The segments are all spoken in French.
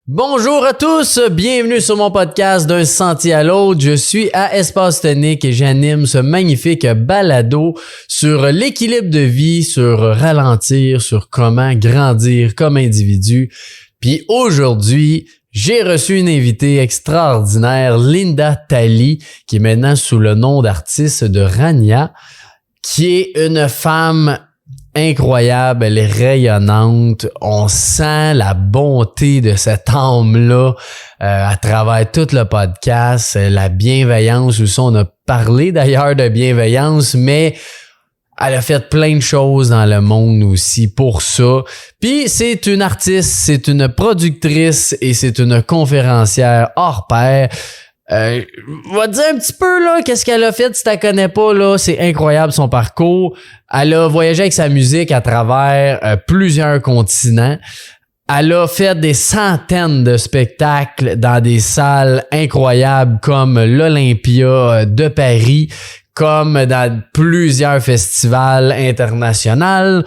Bonjour à tous, bienvenue sur mon podcast d'un sentier à l'autre. Je suis à Espace Tonique et j'anime ce magnifique balado sur l'équilibre de vie, sur ralentir, sur comment grandir comme individu. Puis aujourd'hui, j'ai reçu une invitée extraordinaire, Linda Talley, qui est maintenant sous le nom d'artiste de Rania, qui est une femme incroyable, elle est rayonnante, on sent la bonté de cette âme-là à travers tout le podcast, la bienveillance aussi, on a parlé d'ailleurs de bienveillance, mais elle a fait plein de choses dans le monde aussi pour ça. Puis c'est une artiste, c'est une productrice et c'est une conférencière hors pair. Je vais te dire un petit peu là qu'est-ce qu'elle a fait si tu la connais pas là, c'est incroyable son parcours. Elle a voyagé avec sa musique à travers plusieurs continents. Elle a fait des centaines de spectacles dans des salles incroyables comme l'Olympia de Paris, comme dans plusieurs festivals internationaux.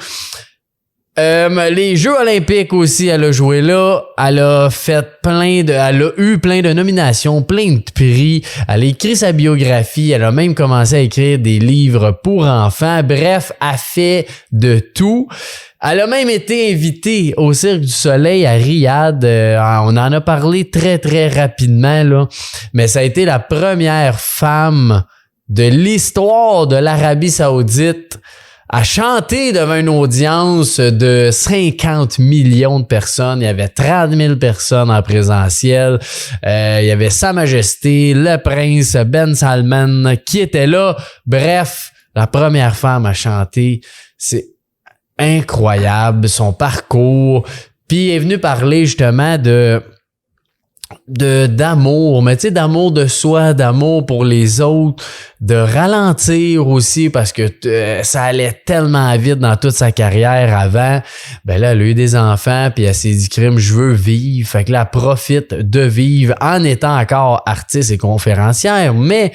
Les Jeux olympiques aussi, elle a joué là. Elle a eu plein de nominations, plein de prix. Elle a écrit sa biographie. Elle a même commencé à écrire des livres pour enfants. Bref, elle fait de tout. Elle a même été invitée au Cirque du Soleil à Riyad. On en a parlé très, très rapidement, là. Mais ça a été la première femme de l'histoire de l'Arabie Saoudite à chanter devant une audience de 50 millions de personnes. Il y avait 30 000 personnes en présentiel. Il y avait Sa Majesté, le prince Ben Salman qui était là. Bref, la première femme à chanter. C'est incroyable, son parcours. Puis elle est venue parler justement d'amour, mais tu sais, d'amour de soi, d'amour pour les autres, de ralentir aussi parce que ça allait tellement vite dans toute sa carrière avant. Ben là, elle a eu des enfants puis elle s'est dit crime, je veux vivre. Fait que là, elle profite de vivre en étant encore artiste et conférencière, mais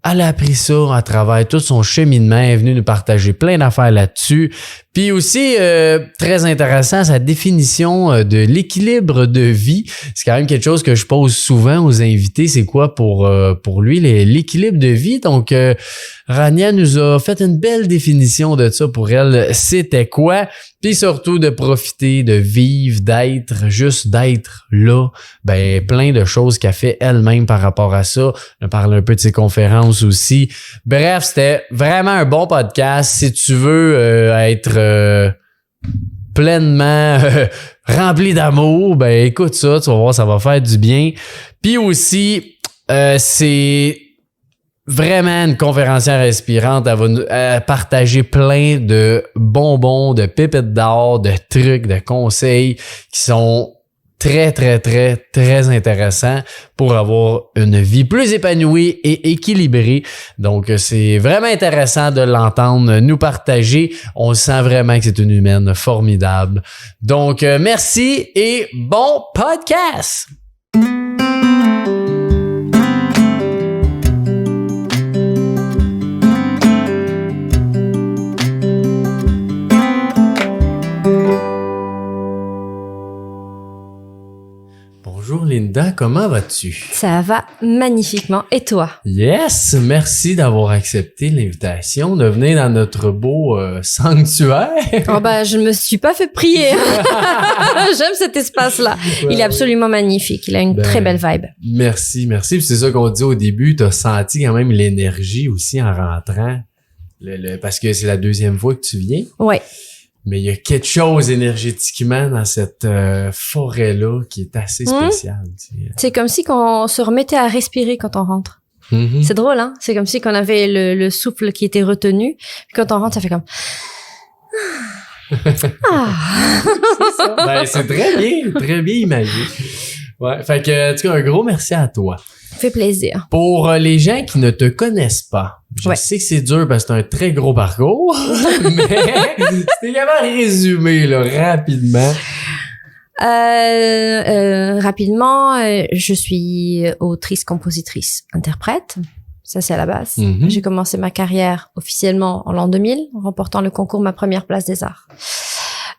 elle a appris ça à travers tout son cheminement, elle est venue nous partager plein d'affaires là-dessus. Puis aussi, très intéressant, sa définition de l'équilibre de vie. C'est quand même quelque chose que je pose souvent aux invités. C'est quoi pour lui l'équilibre de vie? Donc, Rania nous a fait une belle définition de ça pour elle. C'était quoi? Puis surtout de profiter, de vivre, juste d'être là. Ben, plein de choses qu'elle fait elle-même par rapport à ça. On a parlé un peu de ses conférences aussi. Bref, c'était vraiment un bon podcast. Si tu veux être pleinement rempli d'amour, ben écoute ça, tu vas voir, ça va faire du bien. Puis aussi, c'est vraiment une conférencière inspirante. Elle va nous partager plein de bonbons, de pépites d'or, de trucs, de conseils qui sont très, très, très, très intéressants pour avoir une vie plus épanouie et équilibrée. Donc, c'est vraiment intéressant de l'entendre nous partager. On sent vraiment que c'est une humaine formidable. Donc, merci et bon podcast! Bonjour Linda, comment vas-tu? Ça va magnifiquement. Et toi? Yes, merci d'avoir accepté l'invitation de venir dans notre beau sanctuaire. Oh bah, je me suis pas fait prier. J'aime cet espace-là. Il est absolument magnifique. Il a une très belle vibe. Merci. Puis c'est ça qu'on dit au début. T'as senti quand même l'énergie aussi en rentrant. Parce que c'est la deuxième fois que tu viens. Ouais. Mais il y a quelque chose énergétiquement dans cette forêt-là qui est assez spéciale. C'est comme si on se remettait à respirer quand on rentre. Mm-hmm. C'est drôle, hein? C'est comme si qu'on avait le souffle qui était retenu. Puis quand on rentre, ça fait comme... C'est ça. Ben, c'est très bien imagé. Ouais, fait que, en tout cas, un gros merci à toi. Fait plaisir. Pour les gens qui ne te connaissent pas, je sais que c'est dur parce que c'est un très gros parcours, mais c'était capable de résumer là, rapidement. Rapidement, je suis autrice, compositrice, interprète. Ça, c'est à la base. Mm-hmm. J'ai commencé ma carrière officiellement en l'an 2000, en remportant le concours Ma Première Place des Arts.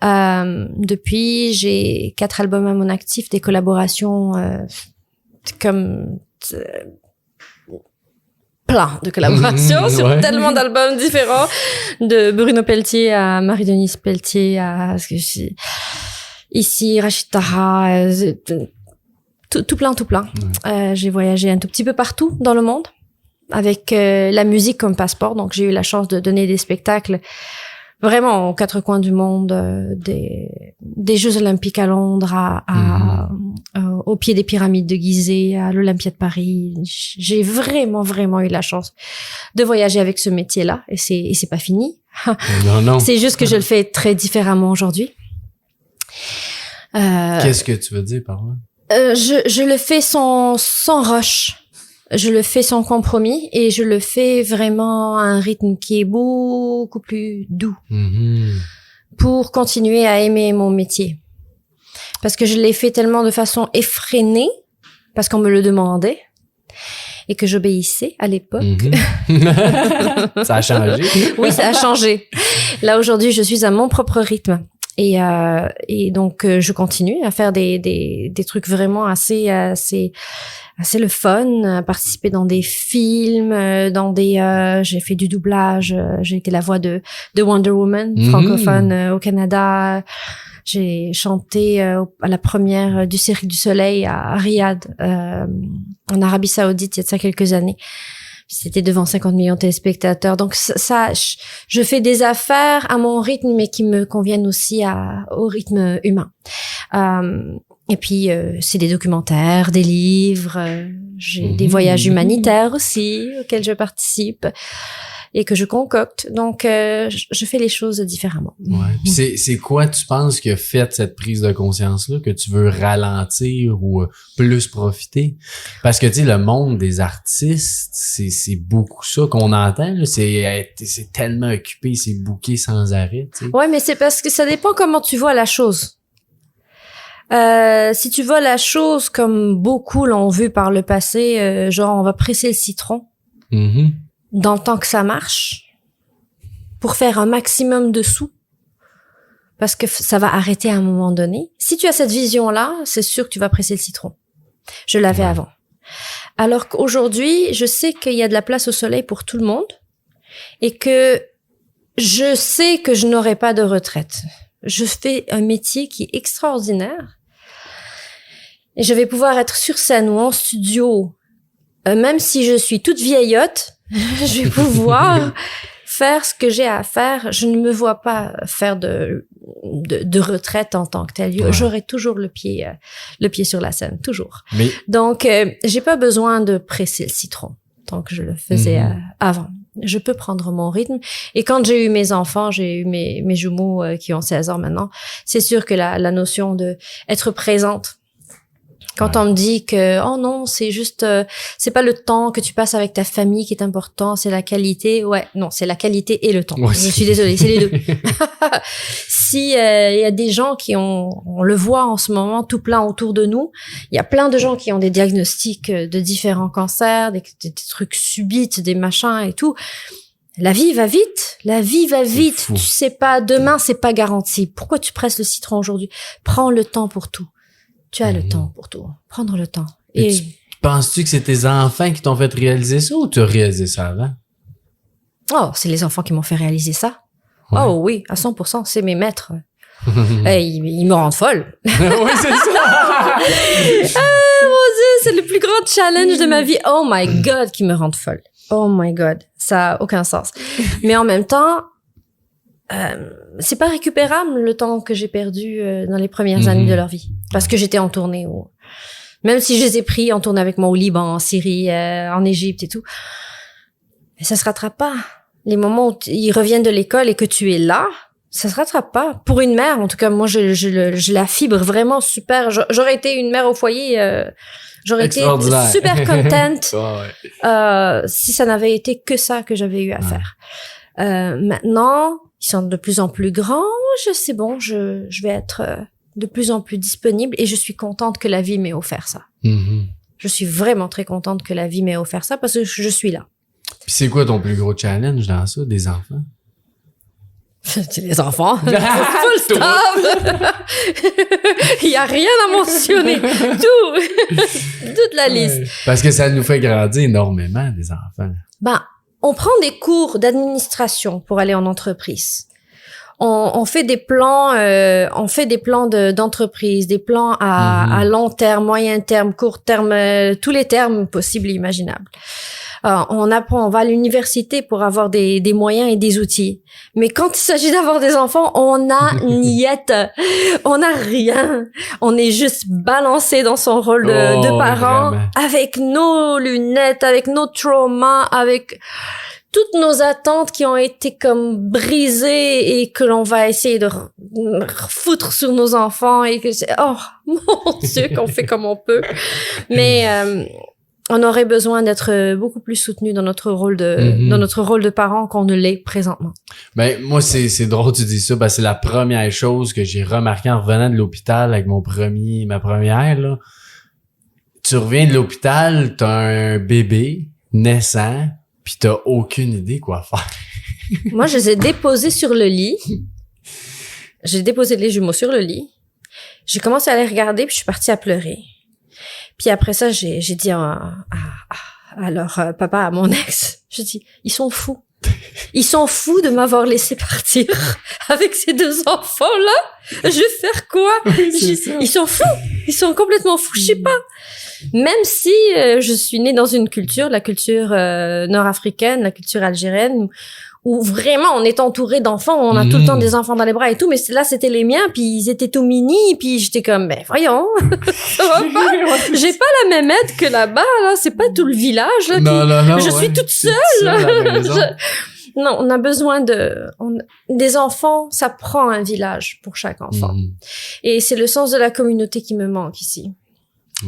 Depuis, j'ai 4 albums à mon actif, des collaborations comme plein de collaborations sur tellement d'albums différents, de Bruno Pelletier à Marie-Denise Pelletier à ici Rachid Taha, tout plein. J'ai voyagé un tout petit peu partout dans le monde avec la musique comme passeport, donc j'ai eu la chance de donner des spectacles vraiment aux 4 coins du monde, des Jeux Olympiques à Londres, au pied des pyramides de Gizeh, à l'Olympia de Paris. J'ai vraiment eu la chance de voyager avec ce métier-là, et c'est pas fini. Non. C'est juste que je le fais très différemment aujourd'hui. Qu'est-ce que tu veux dire par là? Je le fais sans rush. Je le fais sans compromis et je le fais vraiment à un rythme qui est beaucoup plus doux pour continuer à aimer mon métier. Parce que je l'ai fait tellement de façon effrénée, parce qu'on me le demandait et que j'obéissais à l'époque. Ça a changé. Oui, ça a changé. Là, aujourd'hui, je suis à mon propre rythme. Et donc, je continue à faire des trucs vraiment assez le fun, à participer dans des films, j'ai fait du doublage, j'ai été la voix de Wonder Woman francophone au Canada. J'ai chanté à la première du Cirque du Soleil à Riyad, en Arabie Saoudite, il y a de ça quelques années. C'était devant 50 millions de téléspectateurs. Donc ça, je fais des affaires à mon rythme, mais qui me conviennent aussi au rythme humain. Et puis, c'est des documentaires, des livres, j'ai des voyages humanitaires aussi auxquels je participe et que je concocte. Donc, je fais les choses différemment. Ouais. Puis c'est quoi, tu penses, qui a fait cette prise de conscience-là, que tu veux ralentir ou plus profiter? Parce que, tu sais, le monde des artistes, c'est beaucoup ça qu'on entend, là. C'est tellement occupé, c'est booké sans arrêt, tu sais. Ouais, mais c'est parce que ça dépend comment tu vois la chose. Si tu vois la chose comme beaucoup l'ont vu par le passé, genre on va presser le citron dans le temps que ça marche pour faire un maximum de sous parce que ça va arrêter à un moment donné. Si tu as cette vision-là, c'est sûr que tu vas presser le citron. Je l'avais avant. Alors qu'aujourd'hui, je sais qu'il y a de la place au soleil pour tout le monde et que je sais que je n'aurai pas de retraite. Je fais un métier qui est extraordinaire et je vais pouvoir être sur scène ou en studio, même si je suis toute vieillotte, je vais pouvoir faire ce que j'ai à faire. Je ne me vois pas faire de retraite en tant que tel. Ouais. J'aurai toujours le pied sur la scène, toujours. Mais... Donc, j'ai pas besoin de presser le citron tant que je le faisais avant. Je peux prendre mon rythme. Et quand j'ai eu mes enfants, j'ai eu mes jumeaux qui ont 16 ans maintenant, c'est sûr que la notion de être présente, quand on me dit que, oh non, c'est juste, c'est pas le temps que tu passes avec ta famille qui est important, c'est la qualité. Ouais, non, c'est la qualité et le temps. Ouais, je suis désolée, c'est les deux. Si, y a des gens on le voit en ce moment tout plein autour de nous. Il y a plein de gens qui ont des diagnostics de différents cancers, des trucs subites, des machins et tout. La vie va vite. Tu sais pas, demain, c'est pas garanti. Pourquoi tu presses le citron aujourd'hui? Prends le temps pour tout. Tu as le temps pour tout. Prendre le temps. Et penses-tu que c'est tes enfants qui t'ont fait réaliser ça ou tu as réalisé ça avant? Oh, c'est les enfants qui m'ont fait réaliser ça. Ouais. Oh oui, à 100%, c'est mes maîtres. Ils me rendent folle. Oui, c'est ça! Mon Dieu, c'est le plus grand challenge de ma vie. Oh my God, qu'ils me rendent folle. Oh my God, ça a aucun sens. Mais en même temps, c'est pas récupérable le temps que j'ai perdu dans les premières années de leur vie. Parce que j'étais en tournée. Même si je les ai pris en tournée avec moi au Liban, en Syrie, en Égypte et tout. Mais ça se rattrape pas. Les moments où ils reviennent de l'école et que tu es là, ça se rattrape pas. Pour une mère, en tout cas, moi, je la fibre vraiment super. J'aurais été une mère au foyer, j'aurais été super contente si ça n'avait été que ça que j'avais eu à faire. Maintenant, ils sont de plus en plus grands. C'est bon, je vais être de plus en plus disponible et je suis contente que la vie m'ait offert ça. Je suis vraiment très contente que la vie m'ait offert ça parce que je suis là. Puis c'est quoi ton plus gros challenge dans ça, des enfants? C'est les enfants. Full stop. Il y a rien à mentionner. Tout. Toute la liste. Parce que ça nous fait grandir énormément, des enfants. Ben, on prend des cours d'administration pour aller en entreprise. On fait des plans, d'entreprise, des plans à long terme, moyen terme, court terme, tous les termes possibles et imaginables. On va à l'université pour avoir des moyens et des outils. Mais quand il s'agit d'avoir des enfants, on a niette. On a rien. On est juste balancé dans son rôle de parent, vraiment. Avec nos lunettes, avec nos traumas, avec toutes nos attentes qui ont été comme brisées et que l'on va essayer de foutre sur nos enfants et que mon Dieu, qu'on fait comme on peut. Mais on aurait besoin d'être beaucoup plus soutenu dans notre rôle de parent qu'on ne l'est présentement. Ben moi c'est drôle que tu dis ça, c'est la première chose que j'ai remarqué en revenant de l'hôpital avec ma première là. Tu reviens de l'hôpital, t'as un bébé naissant, puis t'as aucune idée quoi faire. Moi, je les ai déposés sur le lit. J'ai déposé les jumeaux sur le lit. J'ai commencé à les regarder, puis je suis partie à pleurer. Puis après ça, j'ai dit à leur papa, à mon ex, je dis, ils sont fous. Ils sont fous de m'avoir laissé partir avec ces deux enfants-là. Je vais faire quoi? Ils sont fous. Ils sont complètement fous. Je sais pas. Même si je suis née dans une culture, la culture nord-africaine, la culture algérienne, où vraiment on est entouré d'enfants, on a tout le temps des enfants dans les bras et tout, mais là c'était les miens, puis ils étaient tout mini, puis j'étais comme, ben voyons, ça va pas. J'ai pas la même aide que là-bas, là, c'est pas tout le village, là. Non, je suis toute seule. Non, on a besoin des enfants, ça prend un village pour chaque enfant. Et c'est le sens de la communauté qui me manque ici.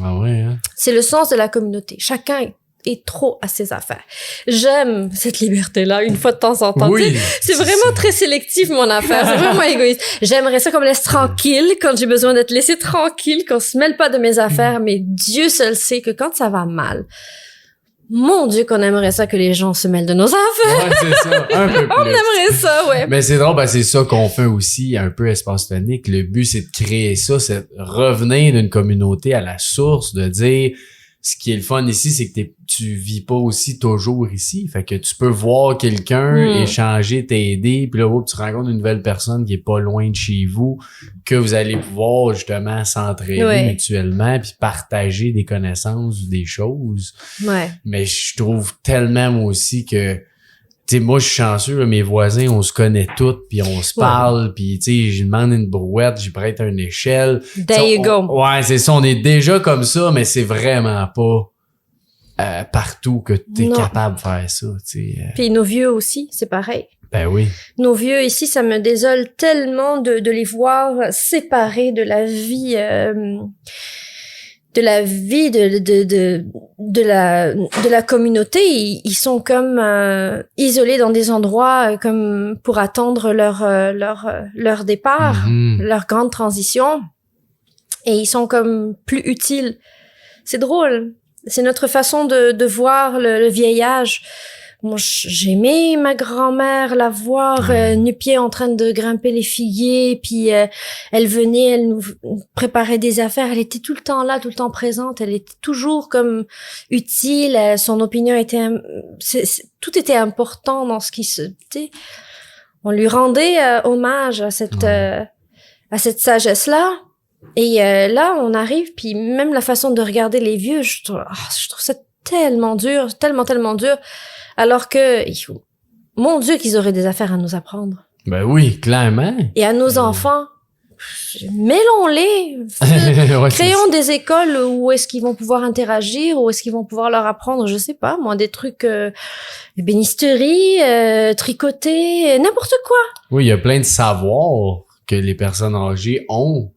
Ah ouais, hein? C'est le sens de la communauté. Chacun est trop à ses affaires. J'aime cette liberté-là, une fois de temps en temps. Oui, c'est vraiment très sélectif, mon affaire. C'est vraiment égoïste. J'aimerais ça qu'on me laisse tranquille quand j'ai besoin d'être laissé tranquille, qu'on se mêle pas de mes affaires, mais Dieu seul sait que quand ça va mal, mon Dieu, qu'on aimerait ça que les gens se mêlent de nos affaires. Ouais, c'est ça. Un peu plus. On aimerait ça, ouais. Mais c'est drôle, c'est ça qu'on fait aussi, un peu Espace Tonique. Le but, c'est de créer ça, c'est de revenir d'une communauté à la source, de dire, ce qui est le fun ici, c'est que tu vis pas aussi toujours ici. Fait que tu peux voir quelqu'un, échanger, t'aider, puis là, tu rencontres une nouvelle personne qui est pas loin de chez vous, que vous allez pouvoir justement s'entraider mutuellement, puis partager des connaissances ou des choses. Ouais. Mais je trouve tellement moi aussi que, tu sais, moi je suis chanceux, là, mes voisins, on se connaît tous, puis on se parle, puis tu sais, je demande une brouette, j'y prête une échelle. There you go. Ouais, c'est ça, on est déjà comme ça, mais c'est vraiment pas partout que t'es capable de faire ça, tu sais. Puis nos vieux aussi, c'est pareil. Ben oui. Nos vieux ici, ça me désole tellement de les voir séparés de la vie, de la communauté. Ils sont comme isolés dans des endroits comme pour attendre leur départ, leur grande transition, et ils sont comme plus utiles. C'est drôle. C'est notre façon de voir le vieillage. Moi, j'aimais ma grand-mère la voir nu-pied en train de grimper les figuiers, puis elle venait, elle nous préparait des affaires, elle était tout le temps là, tout le temps présente, elle était toujours comme utile, son opinion était tout était important dans ce qui se, tu sais, on lui rendait hommage à cette sagesse-là. Et là, on arrive, puis même la façon de regarder les vieux, je trouve ça tellement dur, tellement dur. Alors que, mon Dieu, qu'ils auraient des affaires à nous apprendre. Ben oui, clairement. Et à nos enfants, mêlons-les. Créons des écoles où est-ce qu'ils vont pouvoir interagir, où est-ce qu'ils vont pouvoir leur apprendre, je sais pas, moi, des trucs, ébénisterie, tricoter, n'importe quoi. Oui, il y a plein de savoirs que les personnes âgées ont,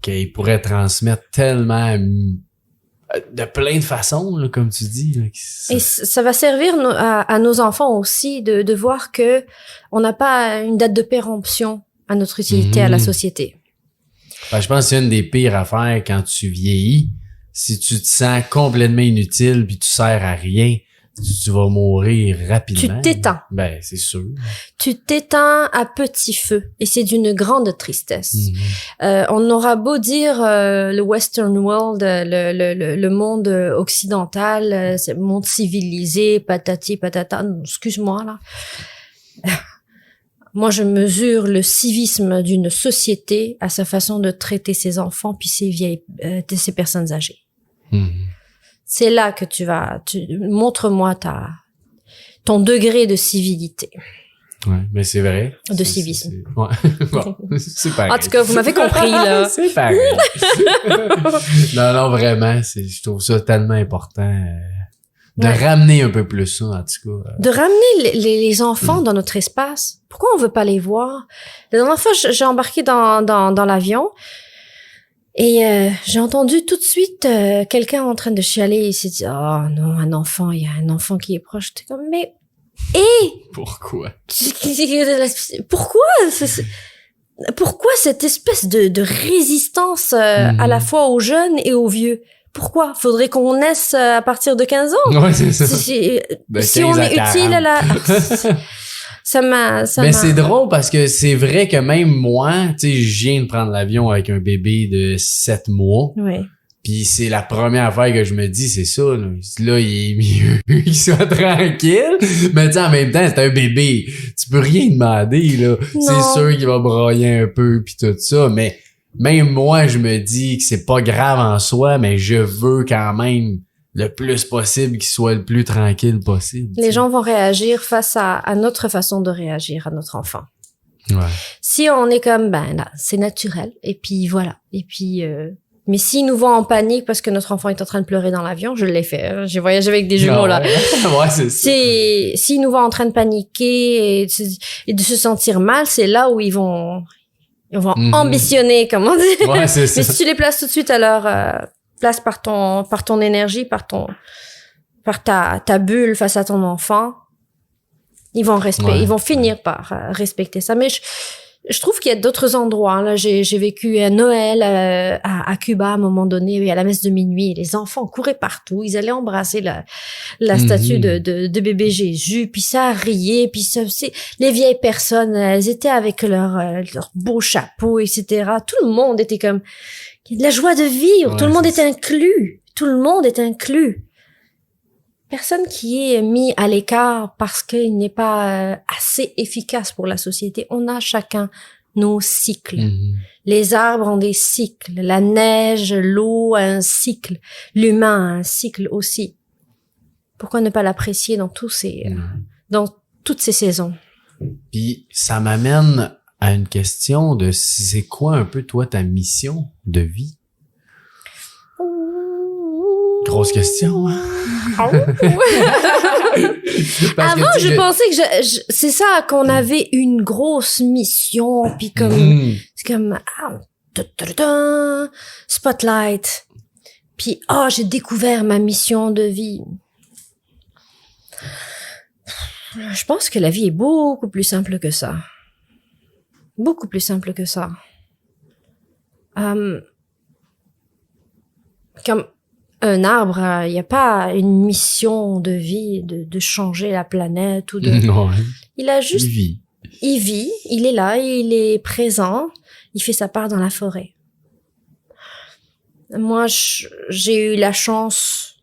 qu'ils pourraient transmettre tellement de plein de façons, là, comme tu dis. Là, et ça va servir à nos enfants aussi de voir que on n'a pas une date de péremption à notre utilité à la société. Ben, je pense que c'est une des pires affaires quand tu vieillis. Si tu te sens complètement inutile puis tu sers à rien, tu vas mourir rapidement. Tu t'éteins. Ben, c'est sûr. Tu t'éteins à petit feu et c'est d'une grande tristesse. On aura beau dire le Western world, le monde occidental, le monde civilisé, patati patata, excuse-moi là. Moi, je mesure le civisme d'une société à sa façon de traiter ses enfants puis ses personnes âgées. C'est là que montre-moi ton degré de civilité. Ouais, mais c'est vrai. De civisme. Ouais. Bon, c'est pareil. En tout cas, vous m'avez compris, là. C'est pareil. Non, vraiment, je trouve ça tellement important de ramener un peu plus ça, en tout cas. De ramener les enfants dans notre espace. Pourquoi on veut pas les voir? La dernière fois, j'ai embarqué dans l'avion et j'ai entendu tout de suite quelqu'un en train de chialer. Il s'est dit, oh non, il y a un enfant qui est proche. J'étais comme, mais... Pourquoi? Pourquoi cette espèce de résistance à la fois aux jeunes et aux vieux? Pourquoi? Faudrait qu'on naisse à partir de 15 ans? Ouais, c'est ça. Si on est utile à la... Mais c'est drôle parce que c'est vrai que même moi, tu sais, je viens de prendre l'avion avec un bébé de 7 mois. Oui. Puis c'est la première affaire que je me dis, c'est ça, là il est mieux qu'il soit tranquille. Mais tu sais, en même temps, c'est un bébé. Tu peux rien demander, là. Non. C'est sûr qu'il va broyer un peu puis tout ça, mais même moi, je me dis que c'est pas grave en soi, mais je veux quand même le plus possible qu'il soit le plus tranquille possible. Les gens vont réagir face à notre façon de réagir à notre enfant. Ouais. Si on est comme, ben là, c'est naturel, et puis voilà. Et puis... mais s'ils nous voient en panique parce que notre enfant est en train de pleurer dans l'avion, je l'ai fait. J'ai voyagé avec des jumeaux, là. Ouais, c'est ça. S'ils nous voient en train de paniquer et de se sentir mal, c'est là où ils vont ambitionner, comme on dit. Ouais, c'est ça. Mais si tu les places tout de suite à leur place par ton énergie, par ta bulle face à ton enfant, ils vont finir par respecter ça. Mais je trouve qu'il y a d'autres endroits. Là, j'ai vécu à Noël à Cuba à un moment donné, à la messe de minuit. Les enfants couraient partout. Ils allaient embrasser la statue de bébé Jésus. Puis ça riait. Puis les vieilles personnes, elles étaient avec leur beau chapeau, etc. Tout le monde était comme de la joie de vivre. Ouais, tout le monde c'est était inclus. Tout le monde est inclus. Personne qui est mis à l'écart parce qu'il n'est pas assez efficace pour la société. On a chacun nos cycles. Les arbres ont des cycles. La neige, l'eau a un cycle. L'humain a un cycle aussi. Pourquoi ne pas l'apprécier dans dans toutes ces saisons? Puis ça m'amène à une question de c'est quoi un peu toi ta mission de vie? Grosse question, hein? Avant, je pensais que c'est ça, qu'on avait une grosse mission, puis comme, c'est comme, spotlight. Puis, j'ai découvert ma mission de vie. Je pense que la vie est beaucoup plus simple que ça. Beaucoup plus simple que ça. Comme un arbre, il n'y a pas une mission de vie de changer la planète ou de... Non. Il a juste... Il vit. Il est là, il est présent, il fait sa part dans la forêt. Moi, j'ai eu la chance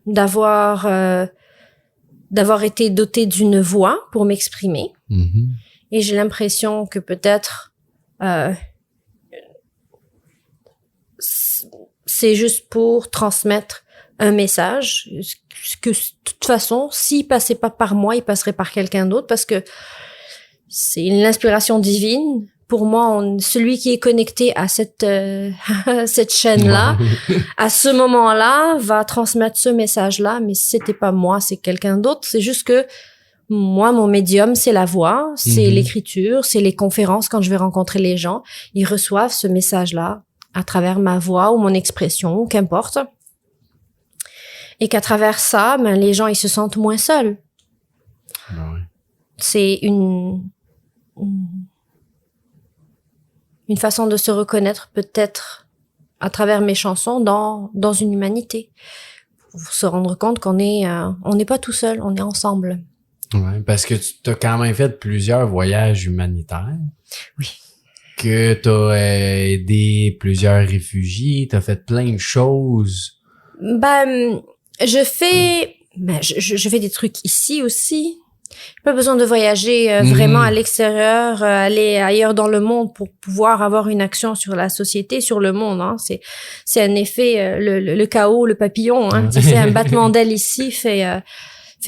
d'avoir été dotée d'une voix pour m'exprimer. Et j'ai l'impression que peut-être c'est juste pour transmettre un message que de toute façon, s'il passait pas par moi, il passerait par quelqu'un d'autre parce que c'est l'inspiration divine. Pour moi, celui qui est connecté à cette chaîne-là, à ce moment-là, va transmettre ce message-là, mais c'était pas moi, c'est quelqu'un d'autre. C'est juste que moi, mon médium, c'est la voix, c'est l'écriture, c'est les conférences quand je vais rencontrer les gens. Ils reçoivent ce message-là à travers ma voix ou mon expression, qu'importe. Et qu'à travers ça, les gens, ils se sentent moins seuls. Ouais. C'est une façon de se reconnaître peut-être à travers mes chansons dans une humanité. pour se rendre compte qu'on est, on n'est pas tout seul, on est ensemble. Ouais, parce que tu as quand même fait plusieurs voyages humanitaires. Oui. Que tu as aidé plusieurs réfugiés, tu as fait plein de choses. Je fais des trucs ici aussi. Pas besoin de voyager vraiment à l'extérieur, aller ailleurs dans le monde pour pouvoir avoir une action sur la société, sur le monde. Hein. C'est un effet, le chaos, le papillon. Hein. C'est un battement d'aile ici fait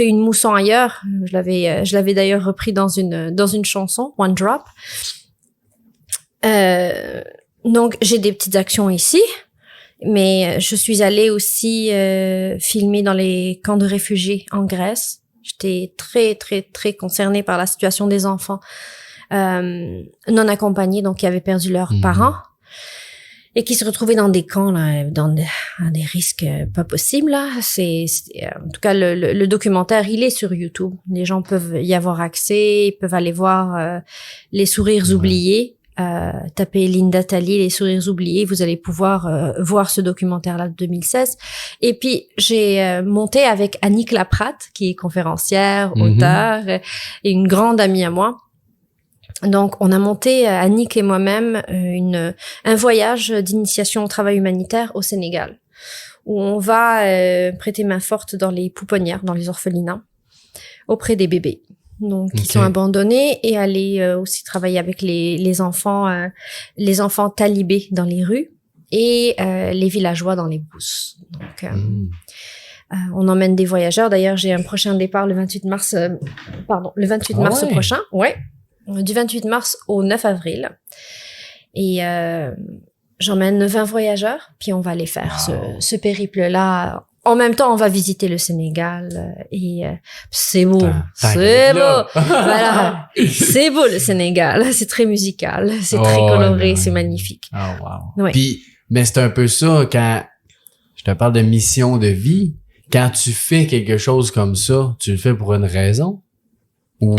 une mousson ailleurs. Je l'avais d'ailleurs repris dans une chanson, One Drop. Donc j'ai des petites actions ici, mais je suis allée aussi filmer dans les camps de réfugiés en Grèce. J'étais très, très, très concernée par la situation des enfants non accompagnés, donc qui avaient perdu leurs parents et qui se retrouvaient dans des camps, là, dans des risques pas possibles. Là. En tout cas, le documentaire, il est sur YouTube. Les gens peuvent y avoir accès, ils peuvent aller voir Les sourires oubliés. Tapez Linda Talley, Les sourires oubliés, vous allez pouvoir voir ce documentaire-là de 2016. Et puis, j'ai monté avec Annick Laprate, qui est conférencière, auteure, et une grande amie à moi. Donc, on a monté, Annick et moi-même, un voyage d'initiation au travail humanitaire au Sénégal, où on va prêter main forte dans les pouponnières, dans les orphelinats, auprès des bébés. Donc, qui sont abandonnés, et aller aussi travailler avec les enfants talibés dans les rues et les villageois dans les bousses. Donc, on emmène des voyageurs. D'ailleurs, j'ai un prochain départ le 28 mars prochain. Ouais. Du 28 mars au 9 avril. Et j'emmène 20 voyageurs, puis on va aller faire ce périple-là. En même temps, on va visiter le Sénégal et c'est beau, c'est beau. Voilà, c'est beau le Sénégal. C'est très musical, c'est très coloré, c'est magnifique. Oh wow. Ouais. Puis, mais c'est un peu ça quand je te parle de mission de vie. Quand tu fais quelque chose comme ça, tu le fais pour une raison ou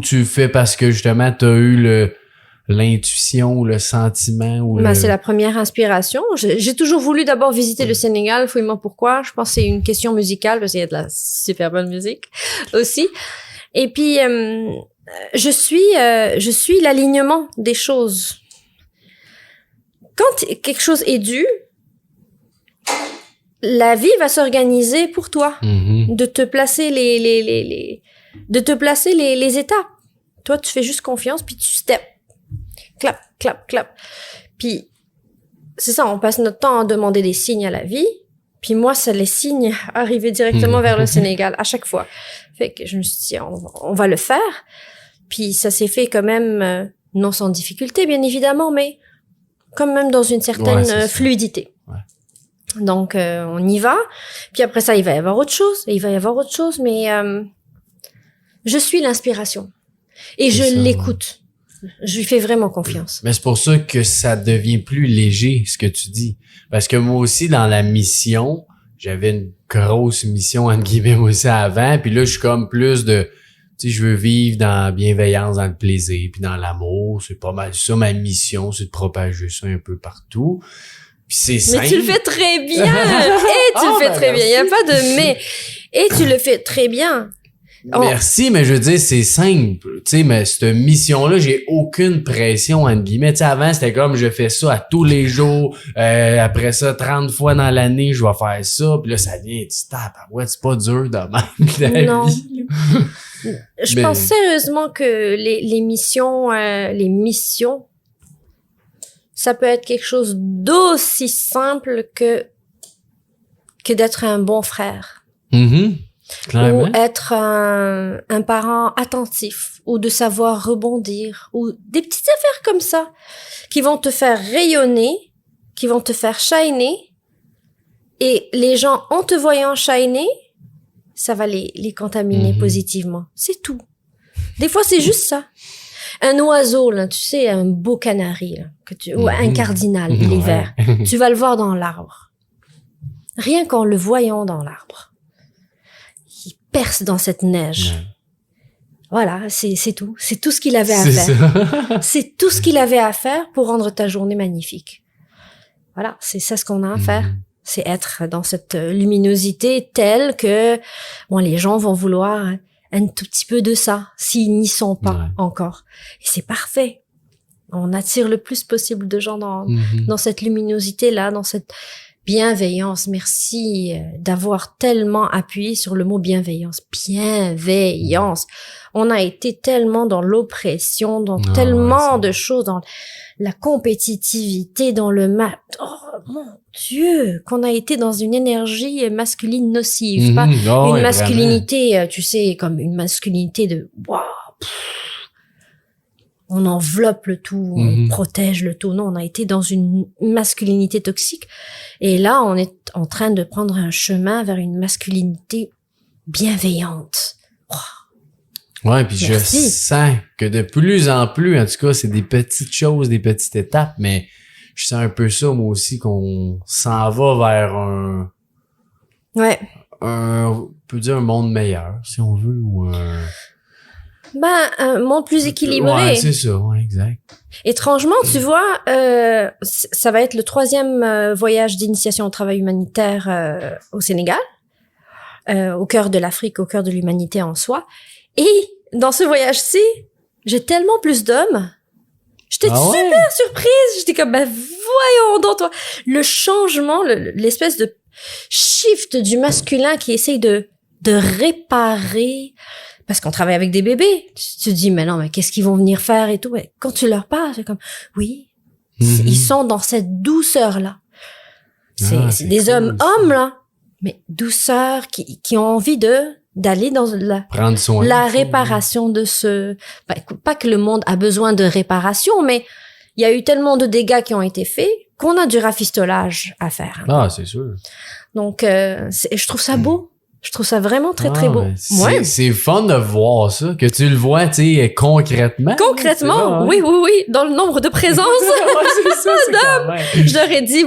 tu le fais parce que justement t'as eu l'intuition ou le sentiment ou c'est la première inspiration. J'ai toujours voulu d'abord visiter le Sénégal, fouille-moi pourquoi. Je pense que c'est une question musicale parce qu'il y a de la super bonne musique aussi. Et puis je suis l'alignement des choses. Quand quelque chose est dû, la vie va s'organiser pour toi, de te placer les étapes. Toi, tu fais juste confiance puis tu steps. Clap, clap, clap. Puis, c'est ça, on passe notre temps à demander des signes à la vie. Puis moi, ça, les signes arrivaient directement vers le Sénégal, à chaque fois. Fait que je me suis dit, on va le faire. Puis ça s'est fait quand même, non sans difficulté, bien évidemment, mais quand même dans une certaine fluidité. Ouais. Donc, on y va. Puis après ça, il va y avoir autre chose. Mais je suis l'inspiration. Et je l'écoute. Je lui fais vraiment confiance. Mais c'est pour ça que ça devient plus léger, ce que tu dis. Parce que moi aussi, dans la mission, j'avais une grosse mission, entre guillemets, moi aussi, avant. Puis là, je suis comme plus de... Tu sais, je veux vivre dans la bienveillance, dans le plaisir, puis dans l'amour. C'est pas mal ça, ma mission, c'est de propager ça un peu partout. Puis c'est simple. Mais tu le fais très bien! Et tu le fais très bien. Il n'y a pas de mais. Et tu le fais très bien. Merci, mais je veux dire, c'est simple. Tu sais, mais cette mission-là, j'ai aucune pression, entre guillemets. Tu sais, avant, c'était comme, je fais ça à tous les jours. Après ça, 30 fois dans l'année, je vais faire ça. Puis là, ça vient, tu tapes. Ouais, c'est pas dur de même. Non. Je pense sérieusement que les missions, ça peut être quelque chose d'aussi simple que d'être un bon frère. Clairement. Ou être un parent attentif, ou de savoir rebondir, ou des petites affaires comme ça qui vont te faire rayonner, qui vont te faire shiner, et les gens, en te voyant shiner, ça va les contaminer positivement. C'est tout. Des fois, c'est juste ça. Un oiseau, là, tu sais, un beau canari, là, ou un cardinal, l'hiver, tu vas le voir dans l'arbre. Rien qu'en le voyant dans l'arbre. Il perce dans cette neige. Voilà, c'est tout. C'est tout ce qu'il avait à faire. C'est tout ce qu'il avait à faire pour rendre ta journée magnifique. Voilà, c'est ça ce qu'on a à faire. C'est être dans cette luminosité telle que les gens vont vouloir un tout petit peu de ça, s'ils n'y sont pas encore. Et c'est parfait. On attire le plus possible de gens dans cette luminosité-là, dans cette bienveillance. Merci d'avoir tellement appuyé sur le mot bienveillance. Bienveillance. On a été tellement dans l'oppression, dans tellement de choses, dans la compétitivité, dans le mal. Oh mon Dieu, qu'on a été dans une énergie masculine nocive, pas une masculinité, tu sais, comme une masculinité de waouh. On enveloppe le tout, on protège le tout. Non, on a été dans une masculinité toxique. Et là, on est en train de prendre un chemin vers une masculinité bienveillante. Ouais, puis je sens que de plus en plus, en tout cas, c'est des petites choses, des petites étapes, mais je sens un peu ça, moi aussi, qu'on s'en va vers on peut dire un monde meilleur, si on veut, ou un monde plus équilibré. Ouais, c'est ça, ouais, exact. Étrangement, tu vois, ça va être le 3e voyage d'initiation au travail humanitaire au Sénégal, au cœur de l'Afrique, au cœur de l'humanité en soi. Et dans ce voyage-ci, j'ai tellement plus d'hommes. J'étais super surprise. J'étais comme, voyons donc, toi. Le changement, l'espèce de shift du masculin qui essaye de réparer. Parce qu'on travaille avec des bébés. Tu te dis, mais non, mais qu'est-ce qu'ils vont venir faire et tout. Et quand tu leur parles, c'est comme, oui, ils sont dans cette douceur-là. C'est des hommes, là. Mais douceur, qui ont envie d'aller dans prendre soin la réparation de ce... pas que le monde a besoin de réparation, mais il y a eu tellement de dégâts qui ont été faits qu'on a du rafistolage à faire. Ah, c'est sûr. Donc, je trouve ça beau. Je trouve ça vraiment très, très beau. C'est fun de voir ça, que tu le vois, tu sais, concrètement. Concrètement, oui, dans le nombre de présences. C'est ça, c'est quand même. Je leur ai dit,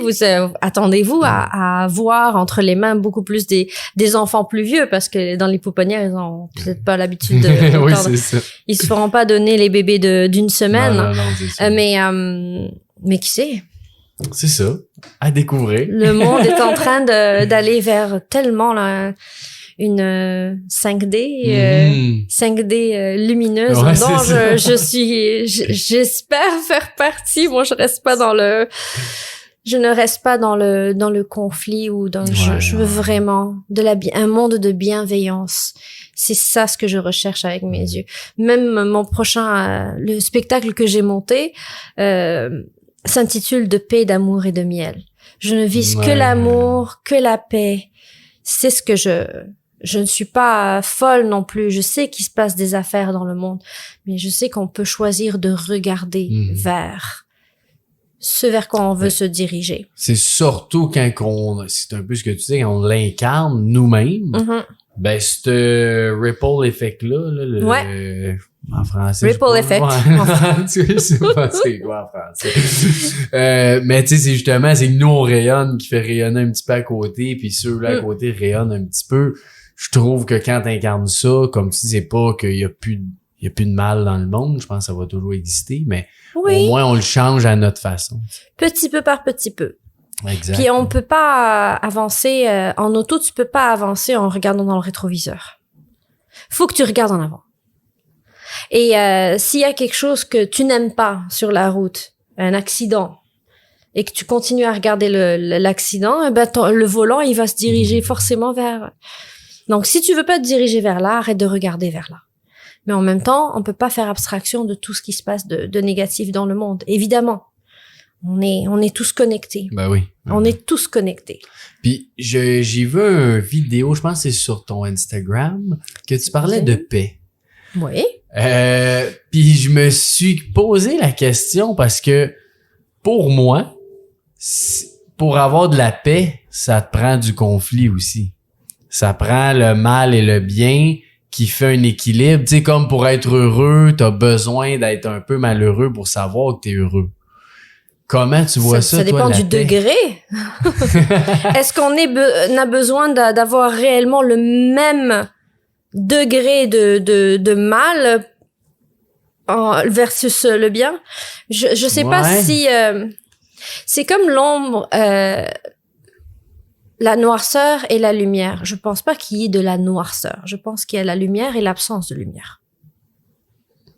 attendez-vous à voir entre les mains beaucoup plus des enfants plus vieux, parce que dans les pouponnières, ils ont peut-être pas l'habitude de oui, c'est ça. Ils se feront pas donner les bébés d'une semaine. Non, c'est ça. Mais qui sait? C'est ça, à découvrir. Le monde est en train d'aller vers tellement une 5D 5D lumineuse dont j'espère faire partie. Moi, je ne reste pas dans le conflit ou je veux vraiment un monde de bienveillance. C'est ça ce que je recherche avec mes yeux. Même mon prochain le spectacle que j'ai monté s'intitule De paix, d'amour et de miel. Je ne vise que l'amour, que la paix. C'est ce que je ne suis pas folle non plus. Je sais qu'il se passe des affaires dans le monde, mais je sais qu'on peut choisir de regarder vers ce vers quoi on veut se diriger. C'est surtout c'est un peu ce que tu dis, quand on l'incarne nous-mêmes. Ben, ce ripple effect-là, en français. Ripple effect. Tu sais pas c'est quoi en français. Mais tu sais, c'est justement, c'est nous on rayonne qui fait rayonner un petit peu à côté, puis ceux-là à côté rayonnent un petit peu. Je trouve que quand t'incarnes ça, comme tu dis, c'est pas qu'il y a plus de mal dans le monde, je pense que ça va toujours exister, mais au moins on le change à notre façon. Petit peu par petit peu. Exact. Puis on peut pas avancer en auto, tu peux pas avancer en regardant dans le rétroviseur. Faut que tu regardes en avant. Et s'il y a quelque chose que tu n'aimes pas sur la route, un accident, et que tu continues à regarder l'accident, le volant, il va se diriger forcément vers... Donc, si tu veux pas te diriger vers là, arrête de regarder vers là. Mais en même temps, on peut pas faire abstraction de tout ce qui se passe de négatif dans le monde. Évidemment. On est tous connectés. Ben oui. On est tous connectés. Puis, j'ai vu une vidéo, je pense que c'est sur ton Instagram, que tu parlais de paix. Oui. Puis je me suis posé la question parce que pour moi, pour avoir de la paix, ça te prend du conflit aussi. Ça prend le mal et le bien qui fait un équilibre. Tu sais, comme pour être heureux, t'as besoin d'être un peu malheureux pour savoir que t'es heureux. Comment tu vois ça, ça toi, dépend la du paix? Degré. Est-ce qu'on a besoin d'avoir réellement le même degré de mal versus le bien? Je sais pas si... c'est comme l'ombre... la noirceur et la lumière. Je pense pas qu'il y ait de la noirceur. Je pense qu'il y a la lumière et l'absence de lumière.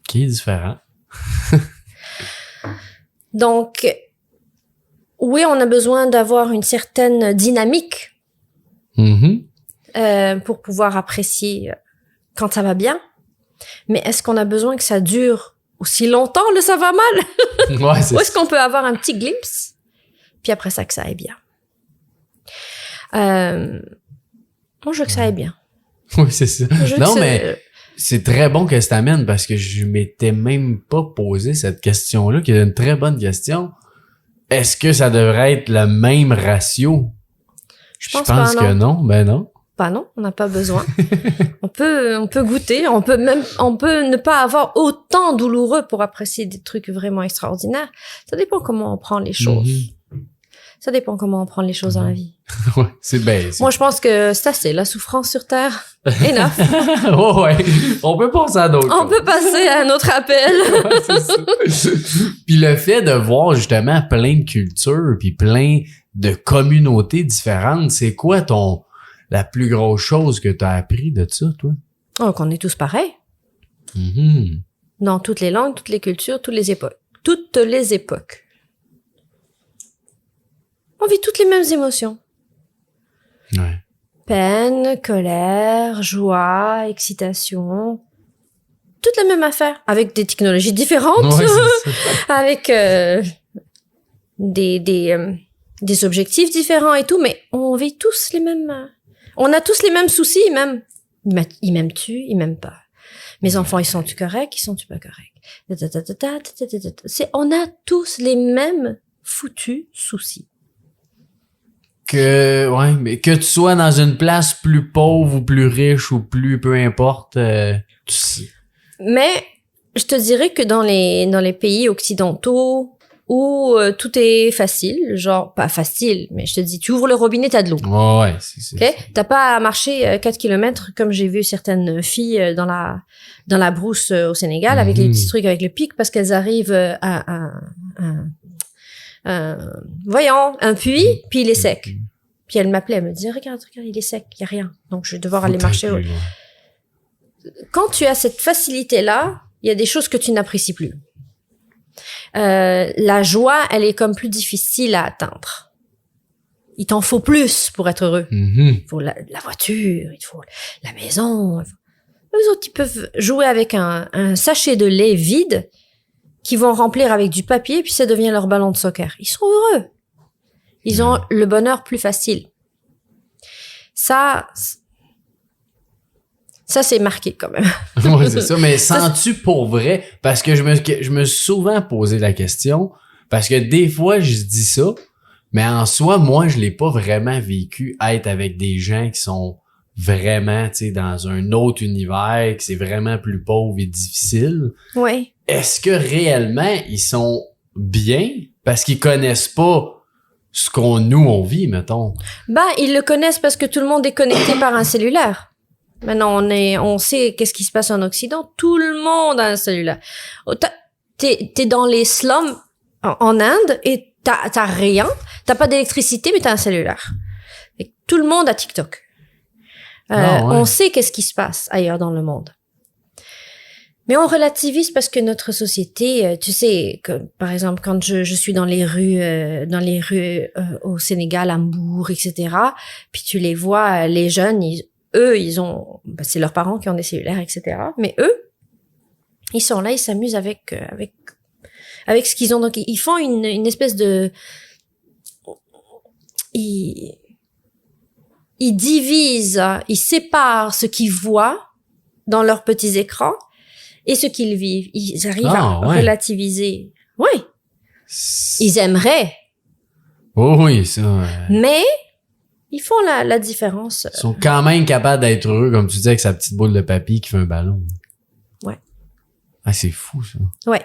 Qui est différent. Donc, oui, on a besoin d'avoir une certaine dynamique pour pouvoir apprécier quand ça va bien. Mais est-ce qu'on a besoin que ça dure aussi longtemps, le ça va mal? Ouais, c'est Ou est-ce qu'on peut avoir un petit glimpse, puis après ça, que ça aille bien? Moi, je veux que ça aille bien. Oui, c'est ça. Non, mais c'est très bon que ça t'amène parce que je m'étais même pas posé cette question-là, qui est une très bonne question. Est-ce que ça devrait être le même ratio? Je pense que non. Ben non. Ben non, on n'a pas besoin. on peut goûter, on peut ne pas avoir autant douloureux pour apprécier des trucs vraiment extraordinaires. Ça dépend comment on prend les choses. Ça dépend comment on prend les choses dans la vie. Ouais, c'est bien. Moi, je pense que c'est assez, la souffrance sur Terre. Enough. Oh, ouais. On peut passer à d'autres. On peut passer à un autre appel. Ouais, c'est ça. Puis le fait de voir justement plein de cultures puis plein de communautés différentes, c'est quoi la plus grosse chose que tu as appris de ça, toi? Oh, qu'on est tous pareils. Dans toutes les langues, toutes les cultures, toutes les époques. Toutes les époques. On vit toutes les mêmes émotions. Ouais. Peine, colère, joie, excitation. Toutes la même affaire. Avec des technologies différentes. Ouais, c'est ça. Avec des objectifs différents et tout. Mais on vit tous les mêmes... On a tous les mêmes soucis, même. Il m'aime-tu? Il m'aime pas. Mes enfants, ils sont-tu corrects? Ils sont-tu pas corrects? On a tous les mêmes foutus soucis. Mais que tu sois dans une place plus pauvre ou plus riche ou plus, peu importe, tu sais. Mais, je te dirais que dans les pays occidentaux, où tout est facile, genre, pas facile, mais je te dis, tu ouvres le robinet, t'as de l'eau. Ouais, c'est Okay? T'as pas à marcher 4 kilomètres comme j'ai vu certaines filles dans la brousse au Sénégal avec les petits trucs avec le pic parce qu'elles arrivent à un puits, puis il est sec. Puis elle m'appelait, elle me disait, regarde, il est sec, il y a rien. Donc je vais devoir aller marcher. Quand tu as cette facilité-là, il y a des choses que tu n'apprécies plus. La joie, elle est comme plus difficile à atteindre. Il t'en faut plus pour être heureux. Il faut la voiture, il faut la maison. Eux autres, ils peuvent jouer avec un sachet de lait vide qu'ils vont remplir avec du papier, puis ça devient leur ballon de soccer. Ils sont heureux. Ils ont le bonheur plus facile. Ça c'est marqué quand même. Ouais, c'est ça. Mais sens-tu pour vrai? Parce que je me suis souvent posé la question, parce que des fois, je dis ça, mais en soi, moi, je l'ai pas vraiment vécu être avec des gens qui sont vraiment, tu sais, dans un autre univers, que c'est vraiment plus pauvre et difficile. Oui. Est-ce que réellement, ils sont bien? Parce qu'ils connaissent pas ce on vit, mettons. Ils le connaissent parce que tout le monde est connecté par un cellulaire. Maintenant, on sait qu'est-ce qui se passe en Occident. Tout le monde a un cellulaire. T'es dans les slums en Inde et t'as rien. T'as pas d'électricité, mais t'as un cellulaire. Et tout le monde a TikTok. On sait qu'est-ce qui se passe ailleurs dans le monde. Mais on relativise parce que notre société, tu sais, que, par exemple, quand je suis dans les rues au Sénégal, à Mbour, etc., puis tu les vois, les jeunes, ils ont, c'est leurs parents qui ont des cellulaires, etc. Mais eux, ils sont là, ils s'amusent avec ce qu'ils ont. Donc, ils font une espèce de, ils divisent, ils séparent ce qu'ils voient dans leurs petits écrans et ce qu'ils vivent. Ils arrivent à relativiser. Oui. Ils aimeraient. Oh oui, ça. Mais ils font la différence. Ils sont quand même capables d'être heureux, comme tu dis, avec sa petite boule de papier qui fait un ballon. Ouais. Ah, c'est fou, ça. Ouais.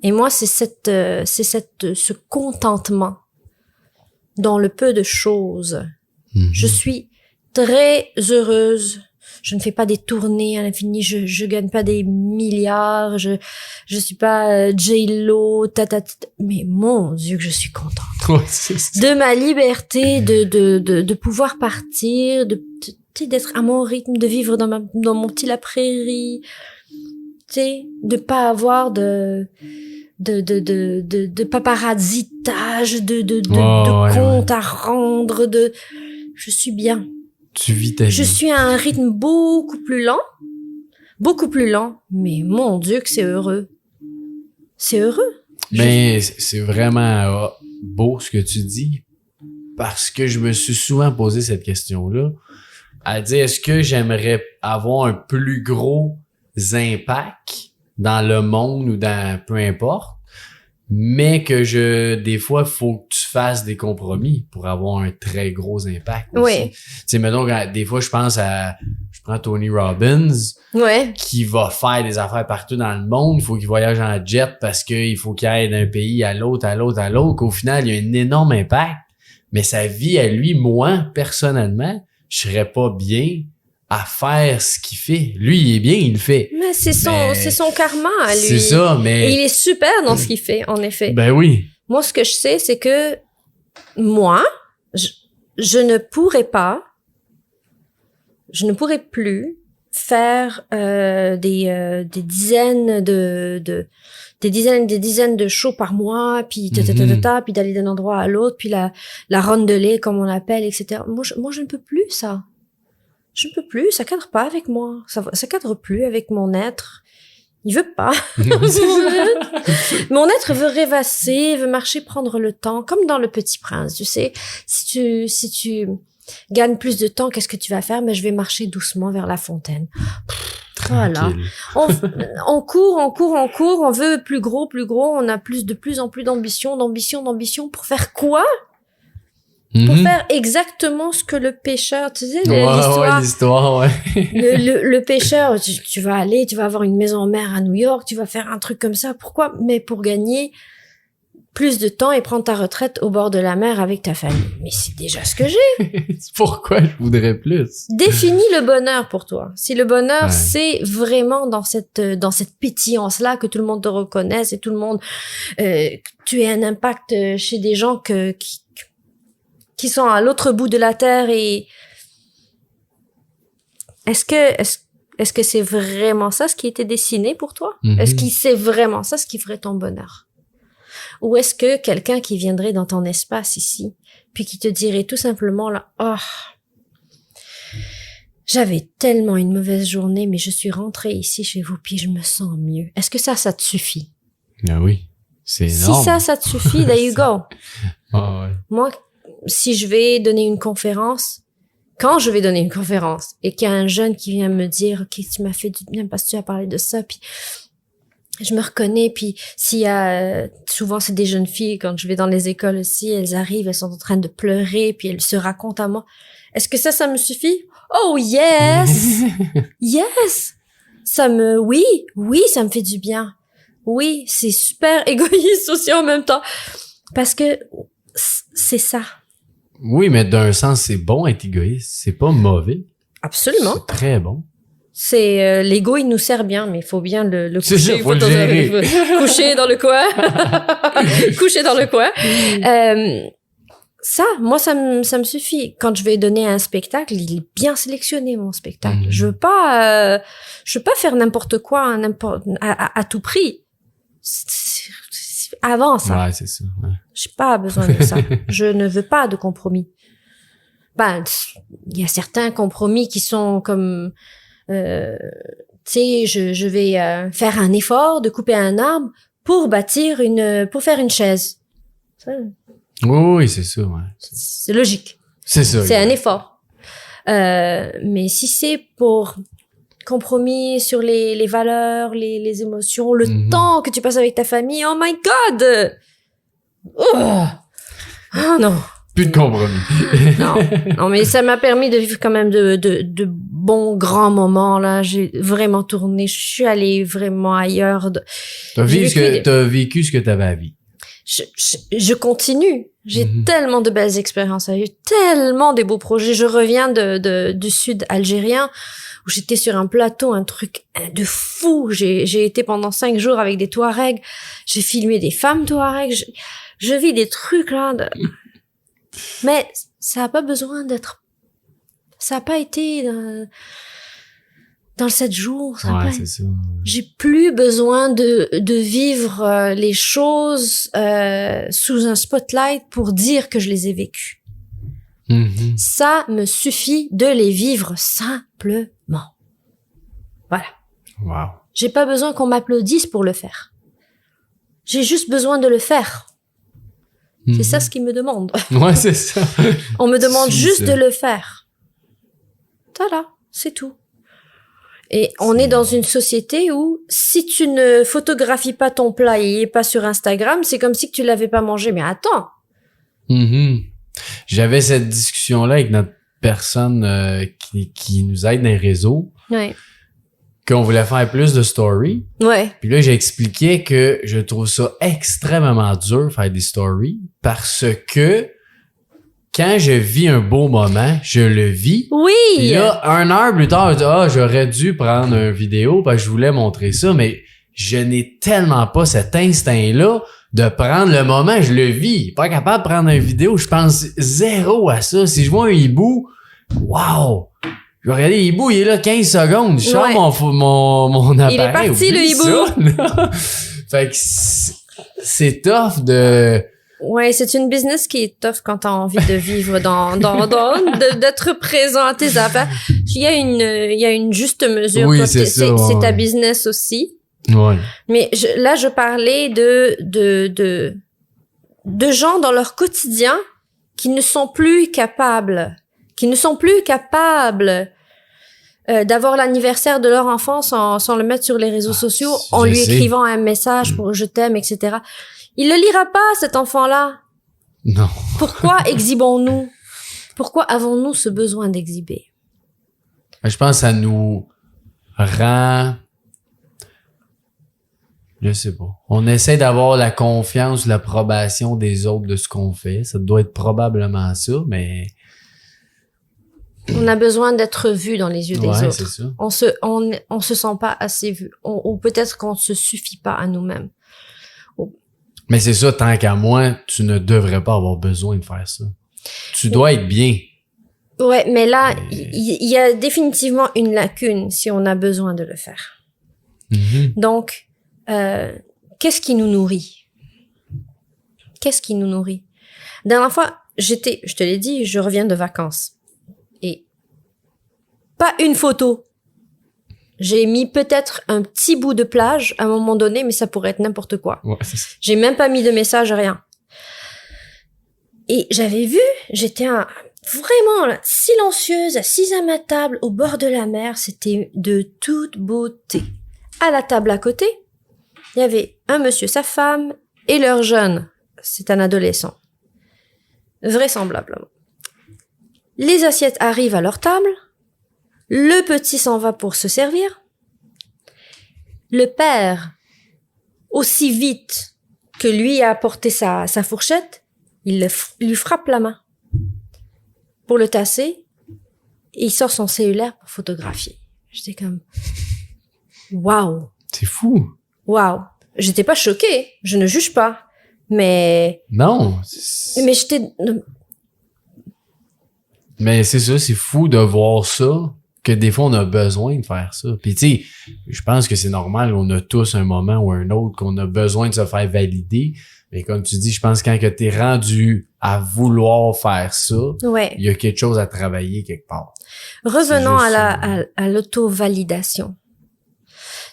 Et moi, c'est ce contentement dans le peu de choses. Je suis très heureuse Je ne fais pas des tournées à l'infini, je gagne pas des milliards, je suis pas J-Lo, mais mon Dieu que je suis contente. De ma liberté, de pouvoir partir, d'être à mon rythme, de vivre dans mon petit la prairie, tu sais, de pas avoir de paparazzitage, de comptes à rendre, je suis bien. Tu vis ta vie. Je suis à un rythme beaucoup plus lent, mais mon Dieu que c'est heureux. C'est heureux. Mais c'est vraiment beau ce que tu dis, parce que je me suis souvent posé cette question-là, à dire est-ce que j'aimerais avoir un plus gros impact dans le monde ou dans peu importe, mais que des fois, faut que tu fasses des compromis pour avoir un très gros impact aussi. Oui. Tu sais, mettons, des fois, je prends Tony Robbins, ouais, qui va faire des affaires partout dans le monde. Il faut qu'il voyage en jet parce qu'il faut qu'il aille d'un pays à l'autre, qu'au final, il y a un énorme impact. Mais sa vie à lui, moi, personnellement, je serais pas bien à faire ce qu'il fait. Lui, il est bien, il le fait. Mais c'est son karma à lui. C'est ça, mais... Et il est super dans ce qu'il fait, en effet. Ben oui. Moi, ce que je sais, c'est que moi, je ne pourrais plus faire des dizaines de shows par mois, puis puis d'aller d'un endroit à l'autre, puis la rondelée comme on l'appelle, etc. Moi, je ne peux plus ça. Je ne peux plus, ça cadre pas avec moi. Ça cadre plus avec mon être. Il veut pas. Mon être veut rêvasser, veut marcher, prendre le temps, comme dans Le Petit Prince, tu sais. Si tu gagnes plus de temps, qu'est-ce que tu vas faire? Mais je vais marcher doucement vers la fontaine. Voilà. On court, on veut plus gros, on a de plus en plus d'ambition pour faire quoi? Pour faire exactement ce que le pêcheur, tu sais, l'histoire, ouais. Le pêcheur, tu vas avoir une maison mère à New York, tu vas faire un truc comme ça. Pourquoi? Mais pour gagner plus de temps et prendre ta retraite au bord de la mer avec ta famille. Mais c'est déjà ce que j'ai. Pourquoi je voudrais plus? Définis le bonheur pour toi. Si le bonheur, c'est vraiment dans cette pétillance-là que tout le monde te reconnaisse et tout le monde, tu aies un impact chez des gens qui sont à l'autre bout de la terre, et est-ce que c'est vraiment ça ce qui était dessiné pour toi? Est-ce que c'est vraiment ça ce qui ferait ton bonheur? Ou est-ce que quelqu'un qui viendrait dans ton espace ici, puis qui te dirait tout simplement là, j'avais tellement une mauvaise journée, mais je suis rentrée ici chez vous, puis je me sens mieux. Est-ce que ça te suffit? Ah oui, c'est énorme. Si ça te suffit, there you go. Ouais. Moi, si je vais donner une conférence, quand je vais donner une conférence et qu'il y a un jeune qui vient me dire « Ok, tu m'as fait du bien parce que tu as parlé de ça », puis je me reconnais, puis s'il y a... souvent, c'est des jeunes filles, quand je vais dans les écoles aussi, elles arrivent, elles sont en train de pleurer, puis elles se racontent à moi. Est-ce que ça me suffit? Oh, yes! Yes! Oui, ça me fait du bien. Oui, c'est super égoïste aussi en même temps. Parce que c'est ça. Oui, mais d'un sens, c'est bon être égoïste. C'est pas mauvais. Absolument. C'est très bon. C'est l'ego, il nous sert bien, mais il faut bien le coucher. C'est ça, faut le gérer. Coucher dans le coin. Coucher dans le coin. Ça, moi, ça me suffit. Quand je vais donner un spectacle, il est bien sélectionné, mon spectacle. Je veux pas faire n'importe quoi, à tout prix. Avant ça. Ouais, c'est ça. Ouais. J'ai pas besoin de ça. Je ne veux pas de compromis. Il y a certains compromis qui sont comme, tu sais, je vais faire un effort de couper un arbre pour faire une chaise. Ça, oui, c'est ça, ouais. c'est logique. C'est ça. C'est un effort. Mais si c'est pour compromis sur les valeurs, les émotions, le temps que tu passes avec ta famille, oh my God! Oh non. Plus de compromis. Non, mais ça m'a permis de vivre quand même de bons grands moments, là. J'ai vraiment tourné. Je suis allée vraiment ailleurs. T'as vécu ce que t'avais à vivre. je continue. J'ai tellement de belles expériences, j'ai tellement des beaux projets. Je reviens du sud algérien où j'étais sur un plateau, un truc de fou. J'ai été pendant 5 jours avec des Touaregs. J'ai filmé des femmes Touaregs. Je vis des trucs là. Mais ça a pas besoin d'être. Ça a pas été dans le 7 jours. C'est ça. J'ai plus besoin de vivre les choses sous un spotlight pour dire que je les ai vécues. Ça me suffit de les vivre simplement. Voilà. Wow. J'ai pas besoin qu'on m'applaudisse pour le faire. J'ai juste besoin de le faire. C'est ça ce qu'ils me demandent. Ouais, c'est ça. On me demande juste de le faire. Voilà, c'est tout. Et on est dans une société où si tu ne photographies pas ton plat et il est pas sur Instagram, c'est comme si tu l'avais pas mangé. Mais attends. J'avais cette discussion-là avec notre personne qui nous aide dans les réseaux. Ouais. Qu'on voulait faire plus de stories. Ouais. Puis là, j'ai expliqué que je trouve ça extrêmement dur faire des stories parce que quand je vis un beau moment, je le vis. Oui! Puis là, 1 heure plus tard, je dis, j'aurais dû prendre une vidéo parce que je voulais montrer ça, mais je n'ai tellement pas cet instinct-là de prendre le moment, je le vis. Pas capable de prendre une vidéo, je pense zéro à ça. Si je vois un hibou, wow! Je vais regarder, hibou, il est là 15 secondes. Je sors mon appareil. Il est parti, le hibou. Fait que c'est tough de... Ouais, c'est une business qui est tough quand t'as envie de vivre d'être présent à tes affaires. Il y a une juste mesure. Oui, c'est ça. C'est ta business aussi. Ouais. Mais là, je parlais de gens dans leur quotidien qui ne sont plus capables d'avoir l'anniversaire de leur enfant sans le mettre sur les réseaux sociaux, en lui écrivant un message pour « je t'aime », etc. Il le lira pas, cet enfant-là. Non. Pourquoi exhibons-nous? Pourquoi avons-nous ce besoin d'exhiber? Je pense que ça nous rend... Je sais pas. On essaie d'avoir la confiance, l'approbation des autres de ce qu'on fait. Ça doit être probablement ça, mais... On a besoin d'être vu dans les yeux des autres. C'est ça. On se sent pas assez vu. Ou peut-être qu'on se suffit pas à nous-mêmes. Mais c'est ça, tant qu'à moi, tu ne devrais pas avoir besoin de faire ça. Tu dois être bien. Ouais, mais là, il y a définitivement une lacune si on a besoin de le faire. Donc, qu'est-ce qui nous nourrit? Qu'est-ce qui nous nourrit? La dernière fois, je te l'ai dit, je reviens de vacances. Et pas une photo. J'ai mis peut-être un petit bout de plage à un moment donné, mais ça pourrait être n'importe quoi. Ouais, c'est ça. J'ai même pas mis de message, rien. Et j'avais vu, j'étais vraiment là, silencieuse, assise à ma table, au bord de la mer. C'était de toute beauté. À la table à côté, il y avait un monsieur, sa femme et leur jeune. C'est un adolescent. Vraisemblablement. Les assiettes arrivent à leur table. Le petit s'en va pour se servir. Le père, aussi vite que lui a apporté sa fourchette, il lui frappe la main pour le tasser et il sort son cellulaire pour photographier. J'étais comme, waouh. C'est fou. Waouh. J'étais pas choquée. Je ne juge pas. Mais... Non. Mais j'étais... Mais c'est ça, c'est fou de voir ça, que des fois on a besoin de faire ça. Puis tu sais, je pense que c'est normal, on a tous un moment ou un autre qu'on a besoin de se faire valider. Mais comme tu dis, je pense que quand que t'es rendu à vouloir faire ça, il y a quelque chose à travailler quelque part. Revenons à l'auto-validation.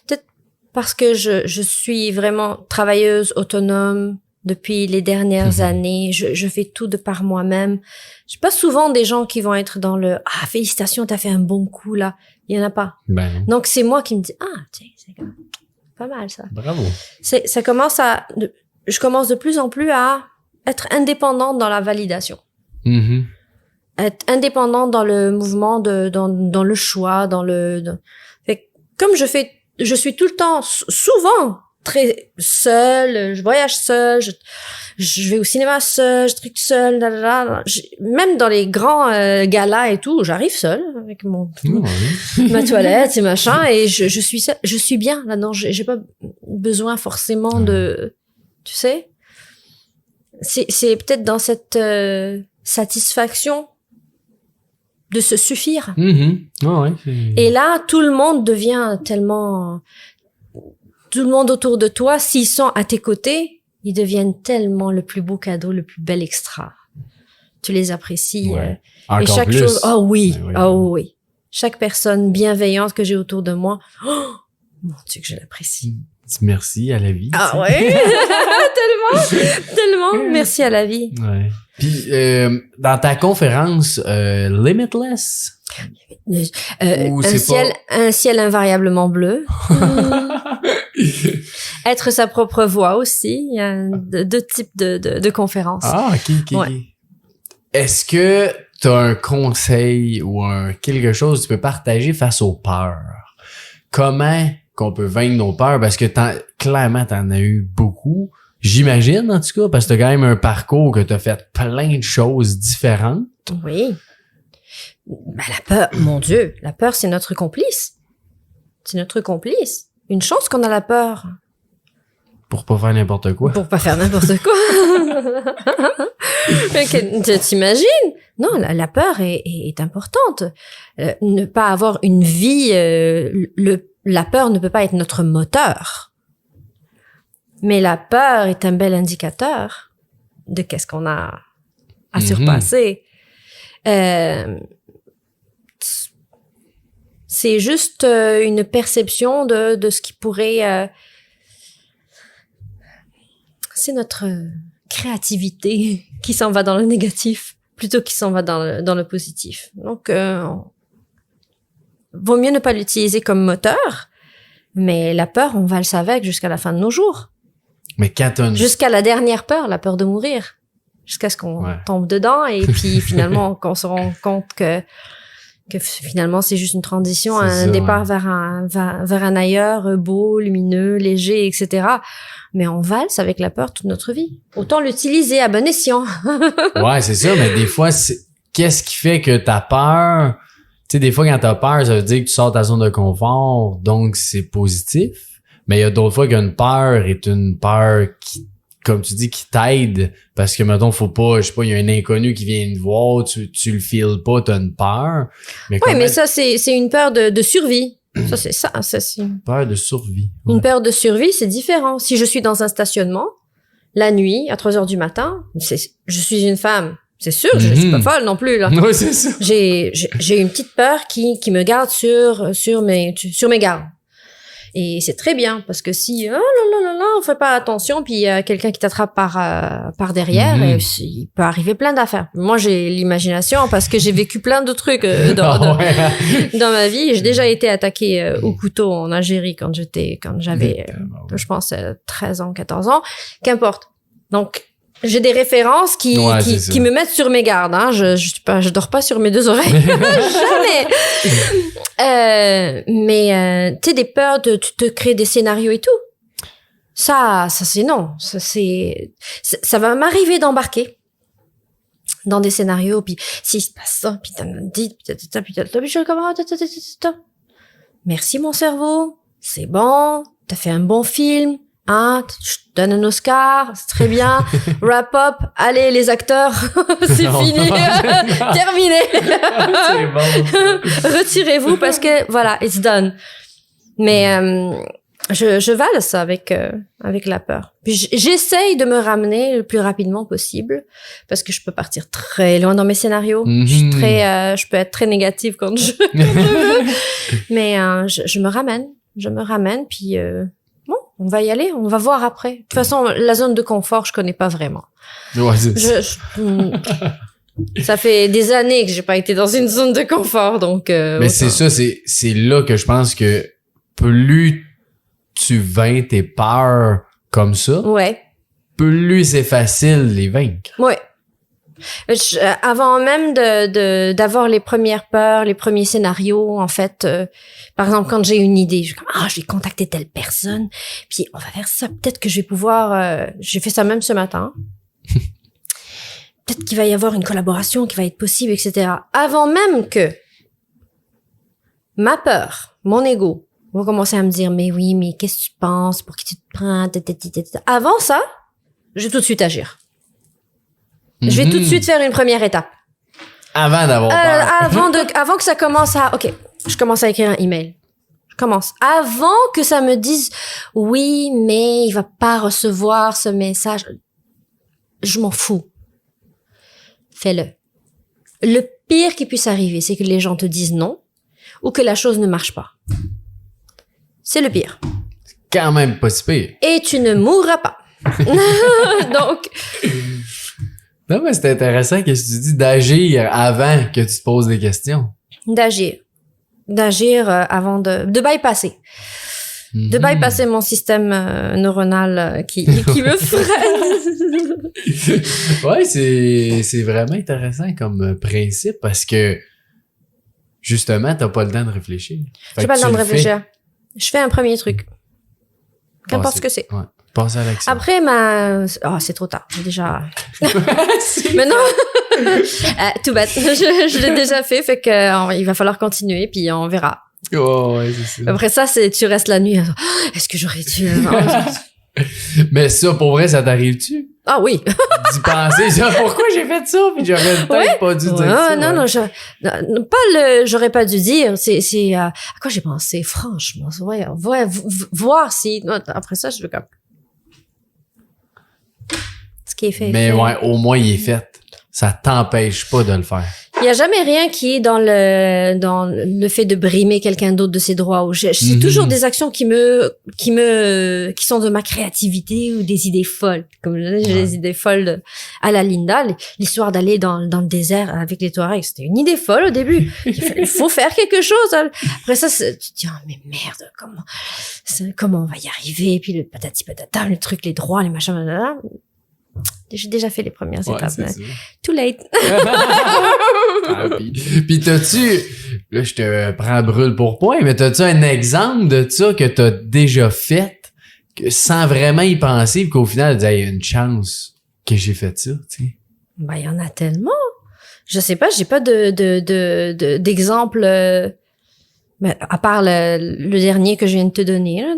Peut-être parce que je suis vraiment travailleuse autonome depuis les dernières années. Je fais tout de par moi-même. J'ai pas souvent des gens qui vont être dans le « Ah, félicitations, t'as fait un bon coup, là. » Il y en a pas. Ben non. Donc, c'est moi qui me dis « Ah, tiens, c'est pas mal, ça. » Bravo. Je commence de plus en plus à être indépendante dans la validation. Être indépendante dans le mouvement, dans le choix, fait que comme je suis tout le temps, souvent, très seule, je voyage seule, je vais au cinéma seule, je truc seule, même dans les grands galas et tout, j'arrive seule avec ma toilette et machin, et je suis seule, je suis bien là-dedans, j'ai pas besoin forcément de, tu sais, c'est peut-être dans cette satisfaction de se suffire. Et là, tout le monde devient tellement... Tout le monde autour de toi, s'ils sont à tes côtés, ils deviennent tellement le plus beau cadeau, le plus bel extra. Tu les apprécies. Et chaque plus. chose... Oh oui, oui. Chaque personne bienveillante que j'ai autour de moi, oh mon Dieu que je l'apprécie. Merci à la vie. Ah ouais, tellement. Merci à la vie. Ouais. Puis dans ta conférence Limitless, un ciel invariablement bleu. Être sa propre voix aussi. Il y a deux types de conférences. Ah, ok. Ouais. Est-ce que tu as un conseil ou quelque chose que tu peux partager face aux peurs? Comment qu'on peut vaincre nos peurs? Parce que clairement, t'en as eu beaucoup. J'imagine, en tout cas, parce que t'as quand même un parcours que t'as fait plein de choses différentes. Oui. Ben, la peur, mon Dieu, la peur, c'est notre complice. C'est notre complice. Une chance qu'on a la peur. Pour pas faire n'importe quoi. Pour pas faire n'importe quoi. T'imagines? Non, la peur est importante. Ne pas avoir une vie, la peur ne peut pas être notre moteur. Mais la peur est un bel indicateur de qu'est-ce qu'on a à surpasser. C'est juste une perception de ce qui pourrait... c'est notre créativité qui s'en va dans le négatif plutôt qu'il s'en va dans le positif. Donc, vaut mieux ne pas l'utiliser comme moteur, mais la peur, on va le savoir jusqu'à la fin de nos jours. Mais quand jusqu'à la dernière peur, la peur de mourir. Jusqu'à ce qu'on tombe dedans et puis finalement qu'on se rend compte que finalement c'est juste une transition, un départ vers un ailleurs beau, lumineux, léger, etc. Mais on valse avec la peur toute notre vie. Autant l'utiliser à bon escient. Ouais, c'est ça, mais des fois, qu'est-ce qui fait que t'as peur? Tu sais, des fois, quand t'as peur, ça veut dire que tu sors de ta zone de confort, donc c'est positif. Mais il y a d'autres fois qu'une peur est une peur qui, comme tu dis, qui t'aide. Parce que, mettons, faut pas, je sais pas, il y a un inconnu qui vient te voir, tu le files pas, t'as une peur. Mais mais ça, c'est une peur de survie. Ça, c'est une peur de survie. Une peur de survie, c'est différent. Si je suis dans un stationnement, la nuit, à 3 heures du matin, je suis une femme. C'est sûr, je suis pas folle non plus, là. Ouais, c'est ça. J'ai une petite peur qui me garde sur mes gardes. Et c'est très bien, parce que si, on fait pas attention, puis il y a quelqu'un qui t'attrape par derrière, et il peut arriver plein d'affaires. Moi, j'ai l'imagination, parce que j'ai vécu plein de trucs dans ma vie. J'ai déjà été attaquée au couteau en Algérie quand j'avais, je pense, 13 ans, 14 ans. Qu'importe. Donc, j'ai des références qui me mettent sur mes gardes, hein. Je dors pas sur mes deux oreilles. Jamais. Mais tu sais, des peurs tu te crées des scénarios et tout. Ça c'est non. Ça va m'arriver d'embarquer dans des scénarios, puis s'il se passe ça, puis t'as dit, puis je commence, merci mon cerveau, c'est bon, t'as fait un bon film. Hein, je te donne un Oscar, c'est très bien. Wrap up, allez les acteurs, c'est fini, terminé. C'est bon. Retirez-vous parce que voilà, it's done. Mais je valse avec la peur. Puis j'essaye de me ramener le plus rapidement possible parce que je peux partir très loin dans mes scénarios. Je peux être très négative quand je veux. Mais je me ramène puis bon, on va y aller, on va voir après. De toute façon, la zone de confort, je connais pas vraiment. Ouais, c'est ça fait des années que j'ai pas été dans une zone de confort, donc. Mais c'est ça, c'est là que je pense que plus tu vaincs tes peurs comme ça, plus c'est facile de les vaincre. Ouais. Avant même d'avoir les premières peurs, les premiers scénarios, en fait, par exemple, quand j'ai une idée, je vais contacter telle personne, puis on va faire ça, peut-être que je vais pouvoir, j'ai fait ça même ce matin. Peut-être qu'il va y avoir une collaboration qui va être possible, etc. Avant même que ma peur, mon ego, va commencer à me dire, mais oui, mais qu'est-ce que tu penses, pour qui tu te prends, avant ça, je vais tout de suite agir. Je vais tout de suite faire une première étape. Avant d'avoir peur. Avant que ça commence à... OK, je commence à écrire un email. Je commence. Avant que ça me dise, oui, mais il va pas recevoir ce message. Je m'en fous. Fais-le. Le pire qui puisse arriver, c'est que les gens te disent non ou que la chose ne marche pas. C'est le pire. C'est quand même pas si pire. Et tu ne mourras pas. Donc... Non, mais c'est intéressant que tu dis d'agir avant que tu te poses des questions. D'agir avant de bypasser. De bypasser mon système neuronal qui me freine. Ouais, c'est vraiment intéressant comme principe parce que justement, t'as pas le temps de réfléchir. J'ai pas le temps de réfléchir. Je fais un premier truc. Qu'importe ce que c'est. Ouais. Passer à l'action. Après, c'est trop tard. J'ai déjà... Mais non! Tout bête. Je l'ai déjà fait, fait que il va falloir continuer, puis on verra. Oh, ouais, c'est ça. Après ça, tu restes la nuit. Est-ce que j'aurais dû... Mais ça, pour vrai, ça t'arrive-tu? Ah oui! D'y penser, genre, pourquoi j'ai fait ça? Puis j'aurais peut-être pas dû dire ça. Non, j'aurais pas dû dire. C'est à quoi j'ai pensé? Franchement, voir si... Après ça, je veux comme... Ce qui est fait. Mais ouais, au moins, il est fait. Ça t'empêche pas de le faire. Il y a jamais rien qui est dans le fait de brimer quelqu'un d'autre de ses droits. C'est toujours des actions qui sont de ma créativité ou des idées folles. Comme j'ai des idées folles à la Linda, l'histoire d'aller dans le désert avec les Touaregs, c'était une idée folle au début. Il faut faire quelque chose. Après ça, tu te dis, oh, mais merde, comment on va y arriver? Puis le patati patata, le truc, les droits, les machins, blablabla. J'ai déjà fait les premières étapes. Too late. Puis t'as-tu, là je te prends brûle pour point, mais t'as-tu un exemple de ça que t'as déjà fait sans vraiment y penser, puis qu'au final, il y a une chance que j'ai fait ça, tu sais? Ben, il y en a tellement. Je sais pas, j'ai pas d'exemple, mais à part le dernier que je viens de te donner, là,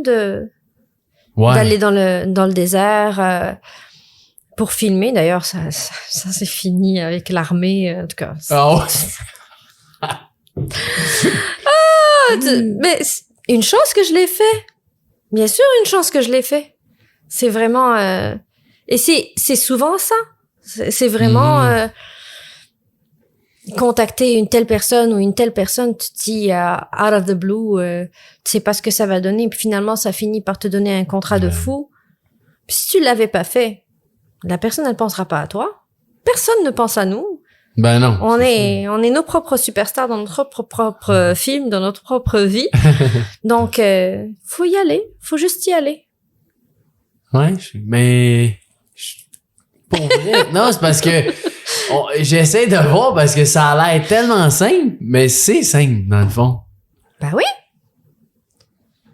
d'aller dans le désert, pour filmer. D'ailleurs, ça s'est fini avec l'armée, en tout cas. Mais une chance que je l'ai fait. Bien sûr, une chance que je l'ai fait. C'est vraiment... et c'est souvent ça. C'est vraiment... contacter une telle personne ou une telle personne, tu te dis out of the blue, tu sais pas ce que ça va donner. Puis finalement, ça finit par te donner un contrat de fou. Puis si tu l'avais pas fait, la personne, elle pensera pas à toi. Personne ne pense à nous. Ben non. On est nos propres superstars dans notre propre film, dans notre propre vie. Donc, faut y aller. Faut juste y aller. Ouais, mais... Pour vrai, non, c'est parce que j'essaie de voir parce que ça a l'air tellement simple, mais c'est simple, dans le fond. Ben oui.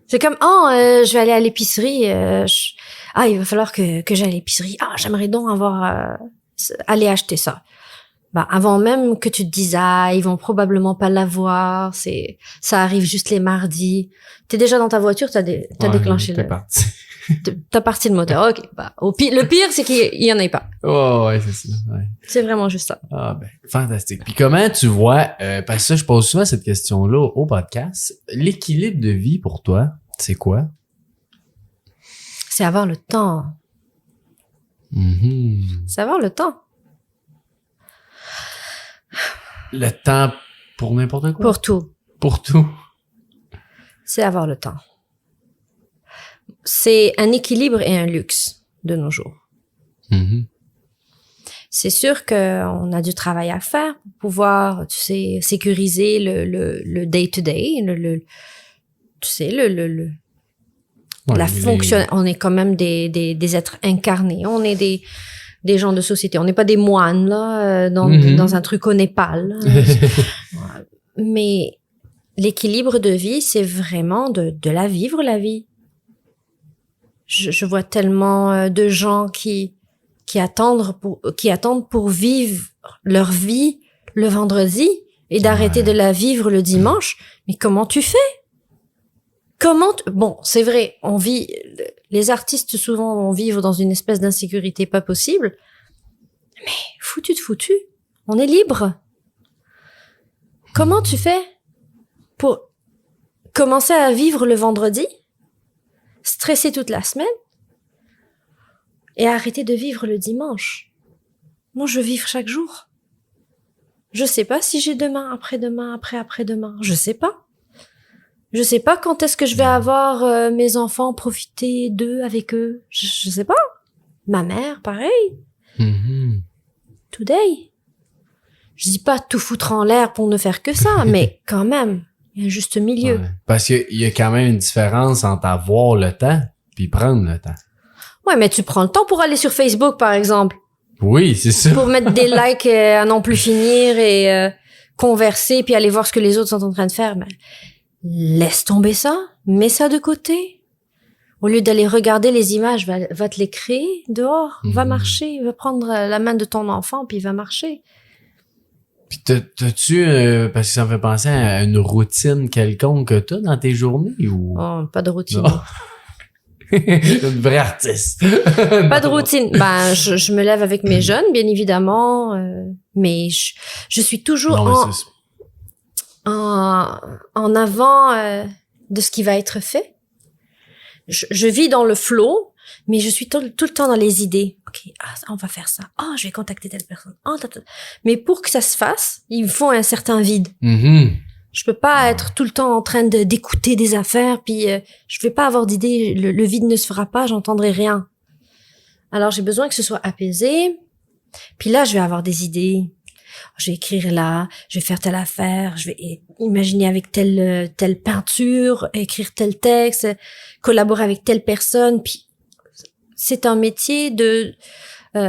C'est comme, je vais aller à l'épicerie, il va falloir que j'aille à l'épicerie. J'aimerais donc aller acheter ça. Ben, avant même que tu te dises, ils vont probablement pas l'avoir, ça arrive juste les mardis. T'es déjà dans ta voiture, t'as déclenché t'as parti le moteur. OK. Bah, le pire, c'est qu'il y en ait pas. Oh, ouais, c'est ça. Ouais. C'est vraiment juste ça. Ah, ben, fantastique. Puis comment tu vois, parce que ça, je pose souvent cette question-là au podcast, l'équilibre de vie pour toi, c'est quoi? C'est avoir le temps. C'est avoir le temps. Le temps pour n'importe quoi? Pour tout. Pour tout. C'est avoir le temps. C'est un équilibre et un luxe de nos jours. C'est sûr qu'on a du travail à faire pour pouvoir, tu sais, sécuriser le day-to-day, la fonction. On est quand même des êtres incarnés. On est des gens de société. On n'est pas des moines, là, dans un truc au Népal. Mais l'équilibre de vie, c'est vraiment de la vivre, la vie. Je vois tellement de gens qui attendent pour vivre leur vie le vendredi et d'arrêter de la vivre le dimanche. Mais comment tu fais? Bon, c'est vrai, les artistes souvent vont vivre dans une espèce d'insécurité pas possible. Mais foutu de foutu, on est libre. Comment tu fais pour commencer à vivre le vendredi, stresser toute la semaine et arrêter de vivre le dimanche? Moi, je veux vivre chaque jour. Je sais pas si j'ai demain, après-demain, après-après-demain. Je sais pas. Je sais pas quand est-ce que je vais avoir mes enfants, profiter d'eux, avec eux. Je sais pas. Ma mère, pareil. Today. Je dis pas tout foutre en l'air pour ne faire que ça, mais quand même, il y a un juste milieu. Ouais. Parce qu'il y a quand même une différence entre avoir le temps puis prendre le temps. Ouais, mais tu prends le temps pour aller sur Facebook, par exemple. Oui, c'est ça. Pour mettre des likes à non plus finir et converser puis aller voir ce que les autres sont en train de faire. Mais laisse tomber ça, mets ça de côté. Au lieu d'aller regarder les images, va te les créer dehors, va marcher, va prendre la main de ton enfant puis va marcher. Puis t'as-tu, parce que ça me fait penser à une routine quelconque que t'as dans tes journées ou? Oh, pas de routine. Une vraie artiste. Pas de routine. Ben, je me lève avec mes jeunes, bien évidemment, mais je suis toujours en avant de ce qui va être fait. Je vis dans le flow, mais je suis tout le temps dans les idées. OK, on va faire ça. Je vais contacter telle personne. Mais pour que ça se fasse, il faut un certain vide. Je peux pas être tout le temps en train d'écouter des affaires, puis je vais pas avoir d'idées. Le vide ne se fera pas, j'entendrai rien. Alors j'ai besoin que ce soit apaisé. Puis là, je vais avoir des idées. Je vais écrire là, je vais faire telle affaire, je vais imaginer avec telle peinture, écrire tel texte, collaborer avec telle personne. Puis c'est un métier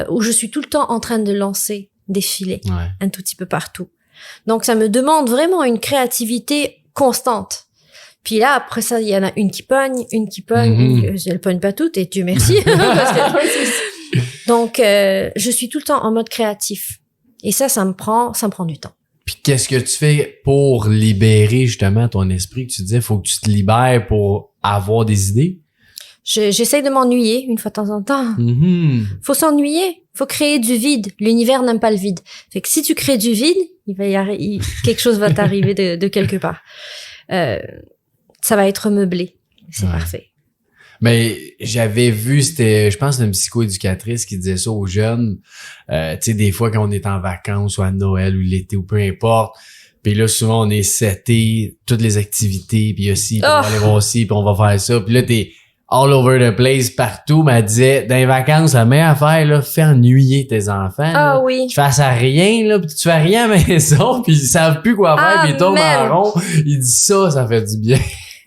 où je suis tout le temps en train de lancer des filets, un tout petit peu partout. Donc ça me demande vraiment une créativité constante. Puis là, après ça, il y en a une qui pogne, elle pogne pas toutes, et Dieu merci. Donc, je suis tout le temps en mode créatif. Et ça me prend du temps. Puis qu'est-ce que tu fais pour libérer justement ton esprit? Que tu disais, faut que tu te libères pour avoir des idées? J'essaie de m'ennuyer une fois de temps en temps. Faut s'ennuyer. Faut créer du vide. L'univers n'aime pas le vide. Fait que si tu crées du vide, quelque chose va t'arriver de quelque part. Ça va être meublé. C'est parfait. Mais j'avais vu, je pense, une psychoéducatrice qui disait ça aux jeunes. Tu sais, des fois quand on est en vacances ou à Noël ou l'été ou peu importe. Puis là, souvent, on est seté, toutes les activités, puis aussi, puis on va aller voir aussi, puis on va faire ça. Puis là, t'es all over the place, partout. Mais elle disait, dans les vacances, la meilleure affaire, là, fais ennuyer tes enfants. Là. Oui. Tu fasses à rien, là, puis tu fais rien à la maison, puis ils savent plus quoi faire, puis ils tournent en rond. Ils disent ça fait du bien.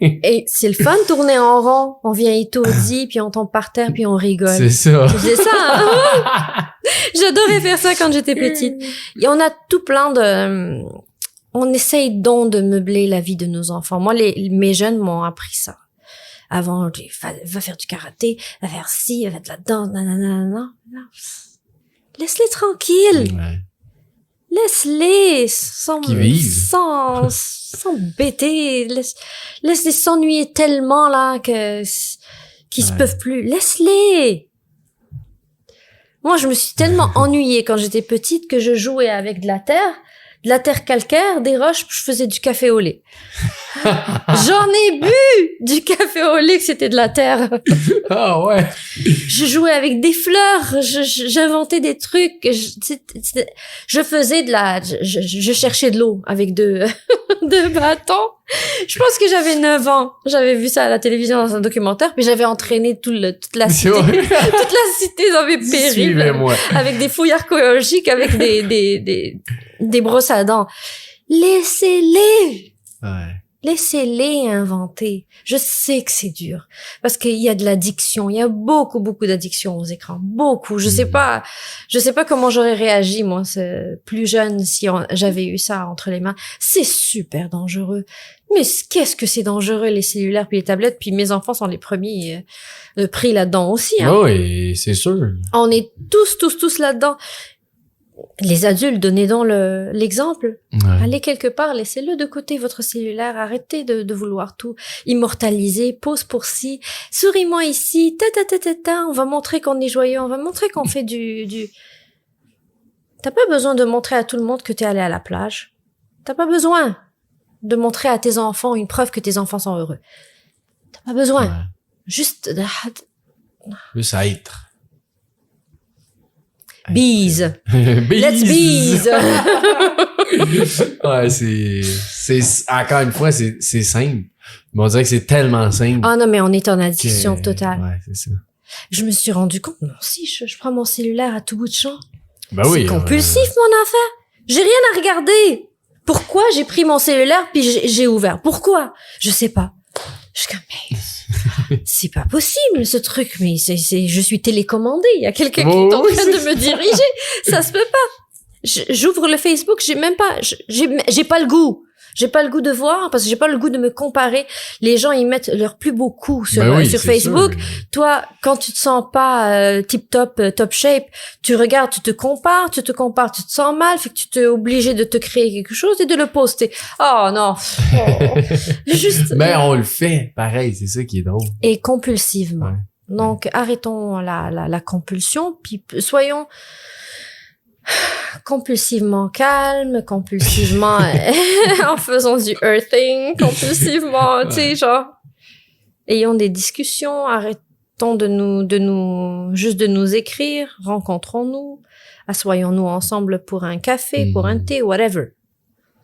Et c'est le fun de tourner en rond. On vient étourdi, puis on tombe par terre, puis on rigole. C'est ça. C'est ça. Hein? J'adorais faire ça quand j'étais petite. Et on a tout plein on essaye donc de meubler la vie de nos enfants. Moi, mes jeunes m'ont appris ça. Avant, va faire du karaté, va faire ci, va faire de la danse, nanana. Laisse-les tranquilles. Ouais. Laisse-les sans bêter. Laisse-les s'ennuyer tellement là qu'ils se peuvent plus. Laisse-les. Moi, je me suis tellement ennuyée quand j'étais petite que je jouais avec de la terre calcaire, des roches, je faisais du café au lait. J'en ai bu du café au lait que c'était de la terre. Ah ouais. Je jouais avec des fleurs, j'inventais des trucs, je faisais je cherchais de l'eau avec deux bâtons. Je pense que j'avais 9 ans. J'avais vu ça à la télévision dans un documentaire, puis j'avais entraîné toute la cité. Toute la cité dans mes périls. Suivez-moi. Avec des fouilles archéologiques, avec des brosses à dents. Laissez-les. Ouais. Laissez-les inventer. Je sais que c'est dur parce qu'il y a de l'addiction. Il y a beaucoup d'addiction aux écrans. Beaucoup. Je sais pas comment j'aurais réagi, moi, plus jeune, si j'avais eu ça entre les mains. C'est super dangereux. Mais qu'est-ce que c'est dangereux, les cellulaires puis les tablettes, puis mes enfants sont les premiers pris là-dedans aussi, hein. Oui, c'est sûr. On est tous là-dedans. Les adultes, donnez donc l'exemple. Ouais. Allez quelque part, laissez-le de côté, votre cellulaire. Arrêtez de vouloir tout immortaliser. Pause pour ci. Souris-moi ici. On va montrer qu'on est joyeux. On va montrer qu'on fait du... T'as pas besoin de montrer à tout le monde que t'es allé à la plage. T'as pas besoin de montrer à tes enfants une preuve que tes enfants sont heureux. T'as pas besoin. Ouais. Juste être. Bise. Let's bise. Ouais, c'est encore une fois, c'est simple. Mais on dirait que c'est tellement simple. Ah non, mais on est en addiction totale. Ouais, c'est ça. Je me suis rendu compte, non, si je prends mon cellulaire à tout bout de champ. Ben oui. C'est compulsif, mon affaire. J'ai rien à regarder. Pourquoi j'ai pris mon cellulaire puis j'ai ouvert? Pourquoi? Je sais pas. Je suis comme, mais c'est pas possible, ce truc. Mais je suis télécommandée. Il y a quelqu'un qui est en train de me diriger. Ça se peut pas. J'ouvre le Facebook, j'ai pas le goût. J'ai pas le goût de voir parce que j'ai pas le goût de me comparer. Les gens, ils mettent leur plus beau coup sur Facebook. Sûr. Toi, quand tu te sens pas top shape, tu regardes, tu te compares, tu te sens mal, fait que tu t'es obligé de te créer quelque chose et de le poster. Oh non. Juste. Mais on le fait, pareil, c'est ça qui est drôle. Et compulsivement. Ouais. Donc, arrêtons la compulsion, puis soyons compulsivement calme, compulsivement en faisant du earthing, compulsivement, tu sais, genre, ayons des discussions, arrêtons de nous écrire, rencontrons-nous, assoyons-nous ensemble pour un café, pour un thé, whatever.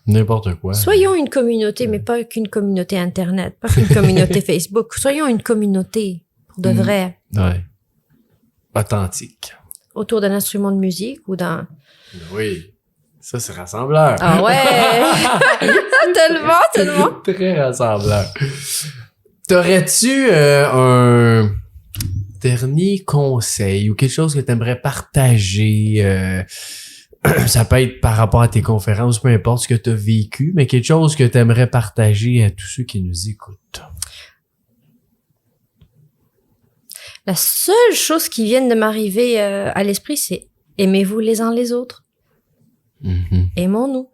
N'importe quoi. Soyons une communauté, mais pas qu'une communauté Internet, pas qu'une communauté Facebook. Soyons une communauté, pour de vrai. Ouais. Authentique. Autour d'un instrument de musique ou d'un... Oui. Ça, c'est rassembleur. Ah ouais! Tellement! Très rassembleur. T'aurais-tu un dernier conseil ou quelque chose que t'aimerais partager? Ça peut être par rapport à tes conférences, peu importe ce que t'as vécu, mais quelque chose que t'aimerais partager à tous ceux qui nous écoutent. La seule chose qui vient de m'arriver à l'esprit, c'est aimez-vous les uns les autres. Mm-hmm. Aimons-nous.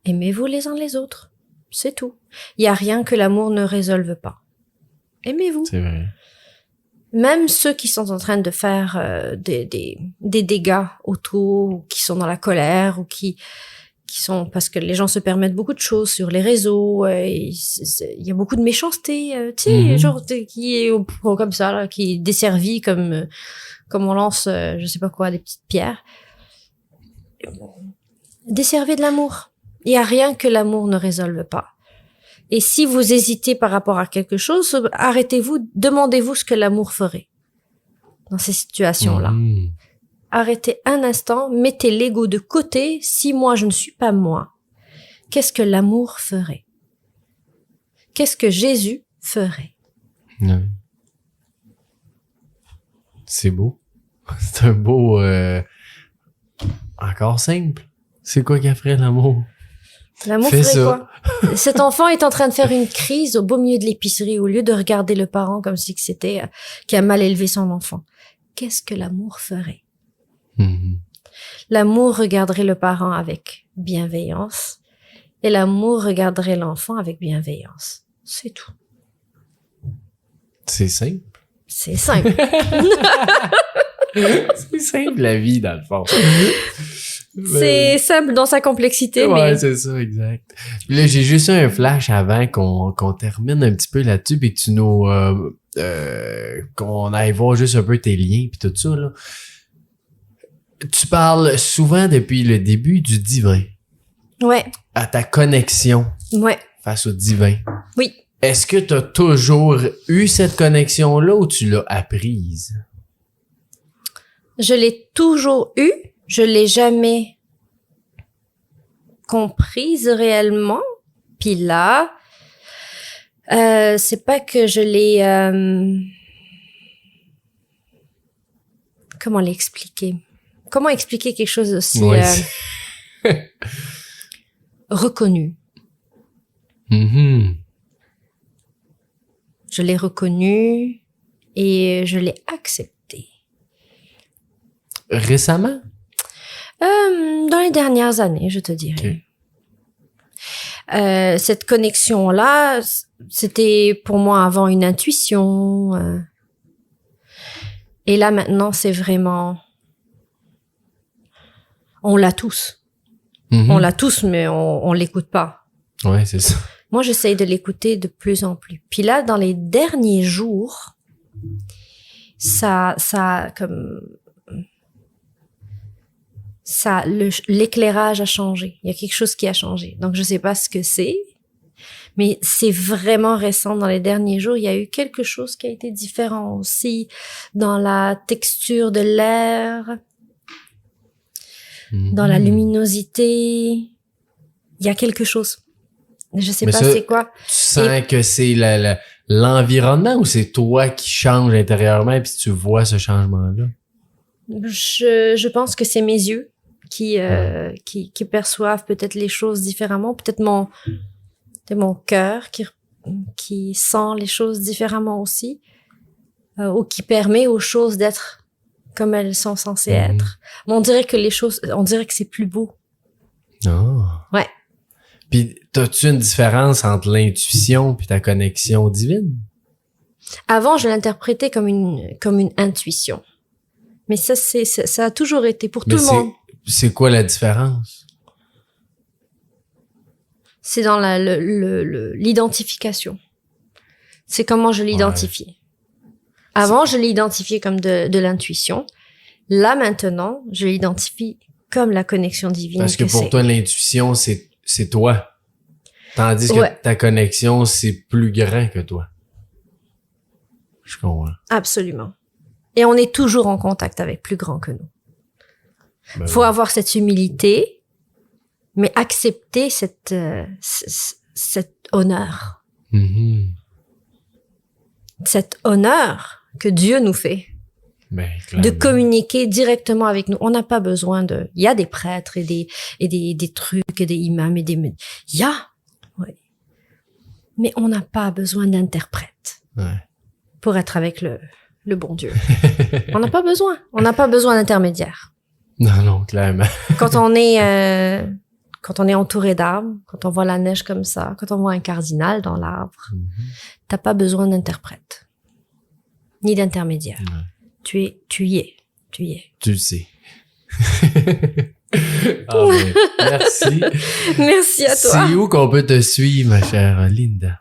Aimez-vous les uns les autres. C'est tout. Il y a rien que l'amour ne résolve pas. Aimez-vous. C'est vrai. Même ceux qui sont en train de faire des dégâts autour, ou qui sont dans la colère, ou qui sont, parce que les gens se permettent beaucoup de choses sur les réseaux, il y a beaucoup de méchanceté, tu sais, genre qui est comme ça, là, qui est desservi comme on lance, je sais pas quoi, des petites pierres. Desservez de l'amour. Il y a rien que l'amour ne résolve pas. Et si vous hésitez par rapport à quelque chose, arrêtez-vous, demandez-vous ce que l'amour ferait dans ces situations-là. Arrêtez un instant, mettez l'ego de côté. Si moi, je ne suis pas moi, qu'est-ce que l'amour ferait? Qu'est-ce que Jésus ferait? Ouais. C'est beau. C'est un beau... encore simple. C'est quoi qu'elle ferait, l'amour? L'amour Fais ferait ça. quoi? Cet enfant est en train de faire une crise au beau milieu de l'épicerie au lieu de regarder le parent comme si c'était qui a mal élevé son enfant. Qu'est-ce que l'amour ferait? Mm-hmm. L'amour regarderait le parent avec bienveillance et l'amour regarderait l'enfant avec bienveillance. C'est tout. C'est simple. C'est simple. C'est simple, la vie, dans le fond. C'est simple dans sa complexité, ouais, mais... c'est ça, exact. Puis là, j'ai juste eu un flash avant qu'on termine un petit peu là-dessus puis que tu nous... qu'on aille voir juste un peu tes liens puis tout ça, là. Tu parles souvent depuis le début du divin. Ouais. À ta connexion. Ouais. Face au divin. Oui. Est-ce que tu as toujours eu cette connexion-là ou tu l'as apprise? Je l'ai toujours eue. Je l'ai jamais comprise réellement. Puis là, c'est pas que je l'ai... comment l'expliquer? Comment expliquer quelque chose aussi reconnu? Mm-hmm. Je l'ai reconnu et je l'ai accepté. Récemment? Dans les dernières années, je te dirais. Okay. Cette connexion-là, c'était pour moi avant une intuition. Et là, maintenant, c'est vraiment... On l'a tous. Mm-hmm. On l'a tous, mais on l'écoute pas. Ouais, c'est ça. Moi, j'essaye de l'écouter de plus en plus. Puis là, dans les derniers jours, l'éclairage a changé. Il y a quelque chose qui a changé. Donc, je sais pas ce que c'est, mais c'est vraiment récent. Dans les derniers jours, il y a eu quelque chose qui a été différent aussi dans la texture de l'air, dans la luminosité. Il y a quelque chose. Je sais pas c'est quoi. Tu sens que c'est l'environnement ou c'est toi qui change intérieurement puis tu vois ce changement-là? Je pense que c'est mes yeux qui perçoivent peut-être les choses différemment. Peut-être mon cœur qui sent les choses différemment aussi. Ou qui permet aux choses d'être comme elles sont censées être. Mais on dirait que c'est plus beau. Oh. Ouais. Puis, t'as-tu une différence entre l'intuition puis ta connexion divine? Avant, je l'interprétais comme une intuition. Mais ça a toujours été pour tout le monde. C'est quoi la différence? C'est dans l'identification. C'est comment je l'identifie. Ouais. Avant, je l'ai identifié comme de l'intuition. Là, maintenant, je l'identifie comme la connexion divine. Parce que pour toi, l'intuition, c'est toi. Tandis que ta connexion, c'est plus grand que toi. Je comprends. Absolument. Et on est toujours en contact avec plus grand que nous. Faut avoir cette humilité, mais accepter cet honneur. Mm-hmm. Cet honneur que Dieu nous fait. De communiquer directement avec nous. On n'a pas besoin il y a des prêtres et des trucs et des imams il y a. Ouais. Mais on n'a pas besoin d'interprète. Ouais. Pour être avec le bon Dieu. On n'a pas besoin. On n'a pas besoin d'intermédiaire. Non, clairement. Quand on est entouré d'arbres, quand on voit la neige comme ça, quand on voit un cardinal dans l'arbre, t'as pas besoin d'interprète. Ni d'intermédiaire. Ouais. Tu y es. Tu le sais. Merci. Merci à toi. C'est où qu'on peut te suivre, ma chère Linda?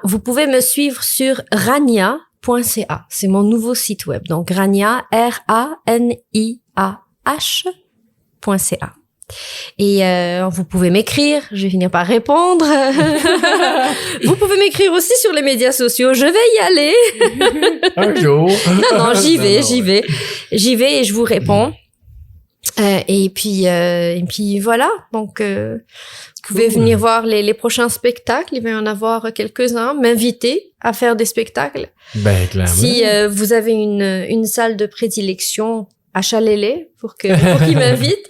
Vous pouvez me suivre sur rania.ca. C'est mon nouveau site web. Donc, Rania, RANIAH.ca. Et vous pouvez m'écrire, je vais finir par répondre. Vous pouvez m'écrire aussi sur les médias sociaux, je vais y aller. Un jour. Non, j'y vais et je vous réponds. Et puis voilà. Donc vous pouvez venir voir les prochains spectacles, il va y en avoir quelques-uns, m'inviter à faire des spectacles. Ben clairement. Si vous avez une salle de prédilection, achalez-les pour qu'ils m'invitent,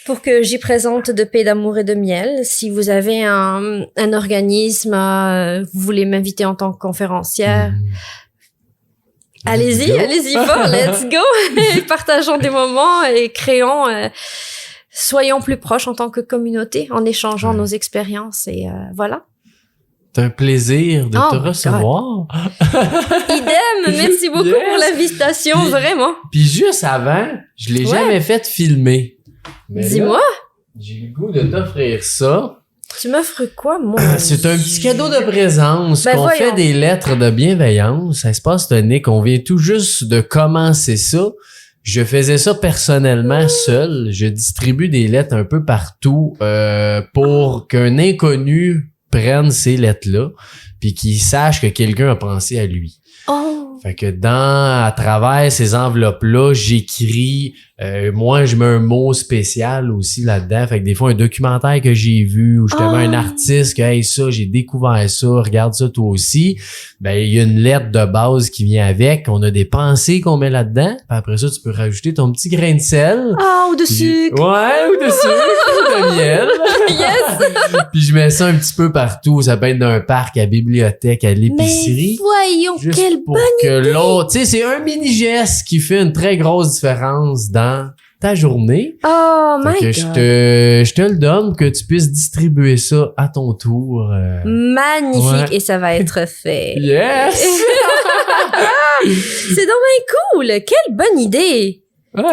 pour que j'y présente de paix, d'amour et de miel. Si vous avez un organisme, vous voulez m'inviter en tant que conférencière, allez-y fort, let's go. Partageons des moments et créons, soyons plus proches en tant que communauté en échangeant nos expériences et voilà. C'est un plaisir de te recevoir. Idem, merci beaucoup pour l'invitation, vraiment. Puis juste avant, je l'ai jamais fait filmer. Dis-moi. J'ai le goût de t'offrir ça. Tu m'offres quoi, moi? C'est un petit cadeau de présence qu'on voyons. fait des lettres de bienveillance. Espace Tonique, on vient tout juste de commencer ça. Je faisais ça personnellement seul. Je distribue des lettres un peu partout pour qu'un inconnu prenne ces lettres-là puis qu'il sache que quelqu'un a pensé à lui. Oh! Fait que à travers ces enveloppes-là, j'écris moi, je mets un mot spécial aussi là-dedans. Fait que des fois, un documentaire que j'ai vu ou justement un artiste que, hey, ça, j'ai découvert ça, regarde ça toi aussi. Ben, il y a une lettre de base qui vient avec. On a des pensées qu'on met là-dedans. Puis après ça, tu peux rajouter ton petit grain de sel. Ou de sucre. Ouais, ou de sucre, ou de miel. Yes! Puis je mets ça un petit peu partout. Ça peut être dans un parc, à la bibliothèque, à l'épicerie. Mais voyons, Juste quelle pour bonne que idée! l'autre, tu sais, c'est un mini geste qui fait une très grosse différence dans ta journée. Oh my Fait God! que je te le donne, que tu puisses distribuer ça à ton tour. Magnifique! Ouais. Et ça va être fait. Yes! C'est donc bien cool! Quelle bonne idée! Ouais,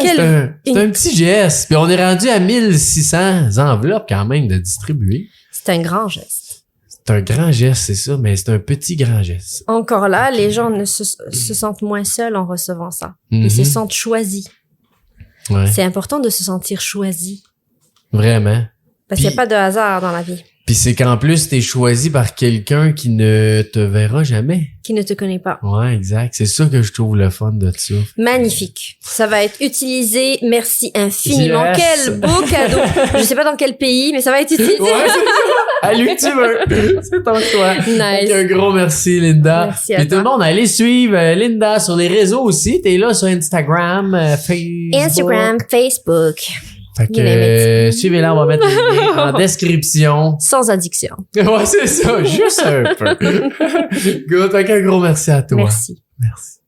c'est un petit geste. Puis on est rendu à 1600 enveloppes quand même de distribuer. C'est un grand geste. C'est un grand geste, c'est ça, mais c'est un petit grand geste. Encore là, les gens ne se sentent moins seuls en recevant ça. Mhm. Ils se sentent choisis. Ouais, C'est important de se sentir choisi. vraiment. Parce qu'il n'y a pas de hasard dans la vie. Puis c'est qu'en plus, t'es choisi par quelqu'un qui ne te verra jamais. Qui ne te connaît pas. Ouais, exact. C'est ça que je trouve le fun de ça. Magnifique. Ça va être utilisé. Merci infiniment. Yes. Quel beau cadeau. Je sais pas dans quel pays, mais ça va être utilisé. Ouais, à lui que tu veux. C'est ton choix. Nice. Donc, un gros merci, Linda. Merci à Puis tout le toi. monde, allez suivre Linda sur les réseaux aussi. T'es là sur Instagram, Facebook. Instagram, Facebook. Fait que You name it. suivez-la, on va mettre les liens en description. Sans addiction. Ouais, c'est ça, juste un peu. Good, fait qu'un gros merci à toi. Merci. Merci.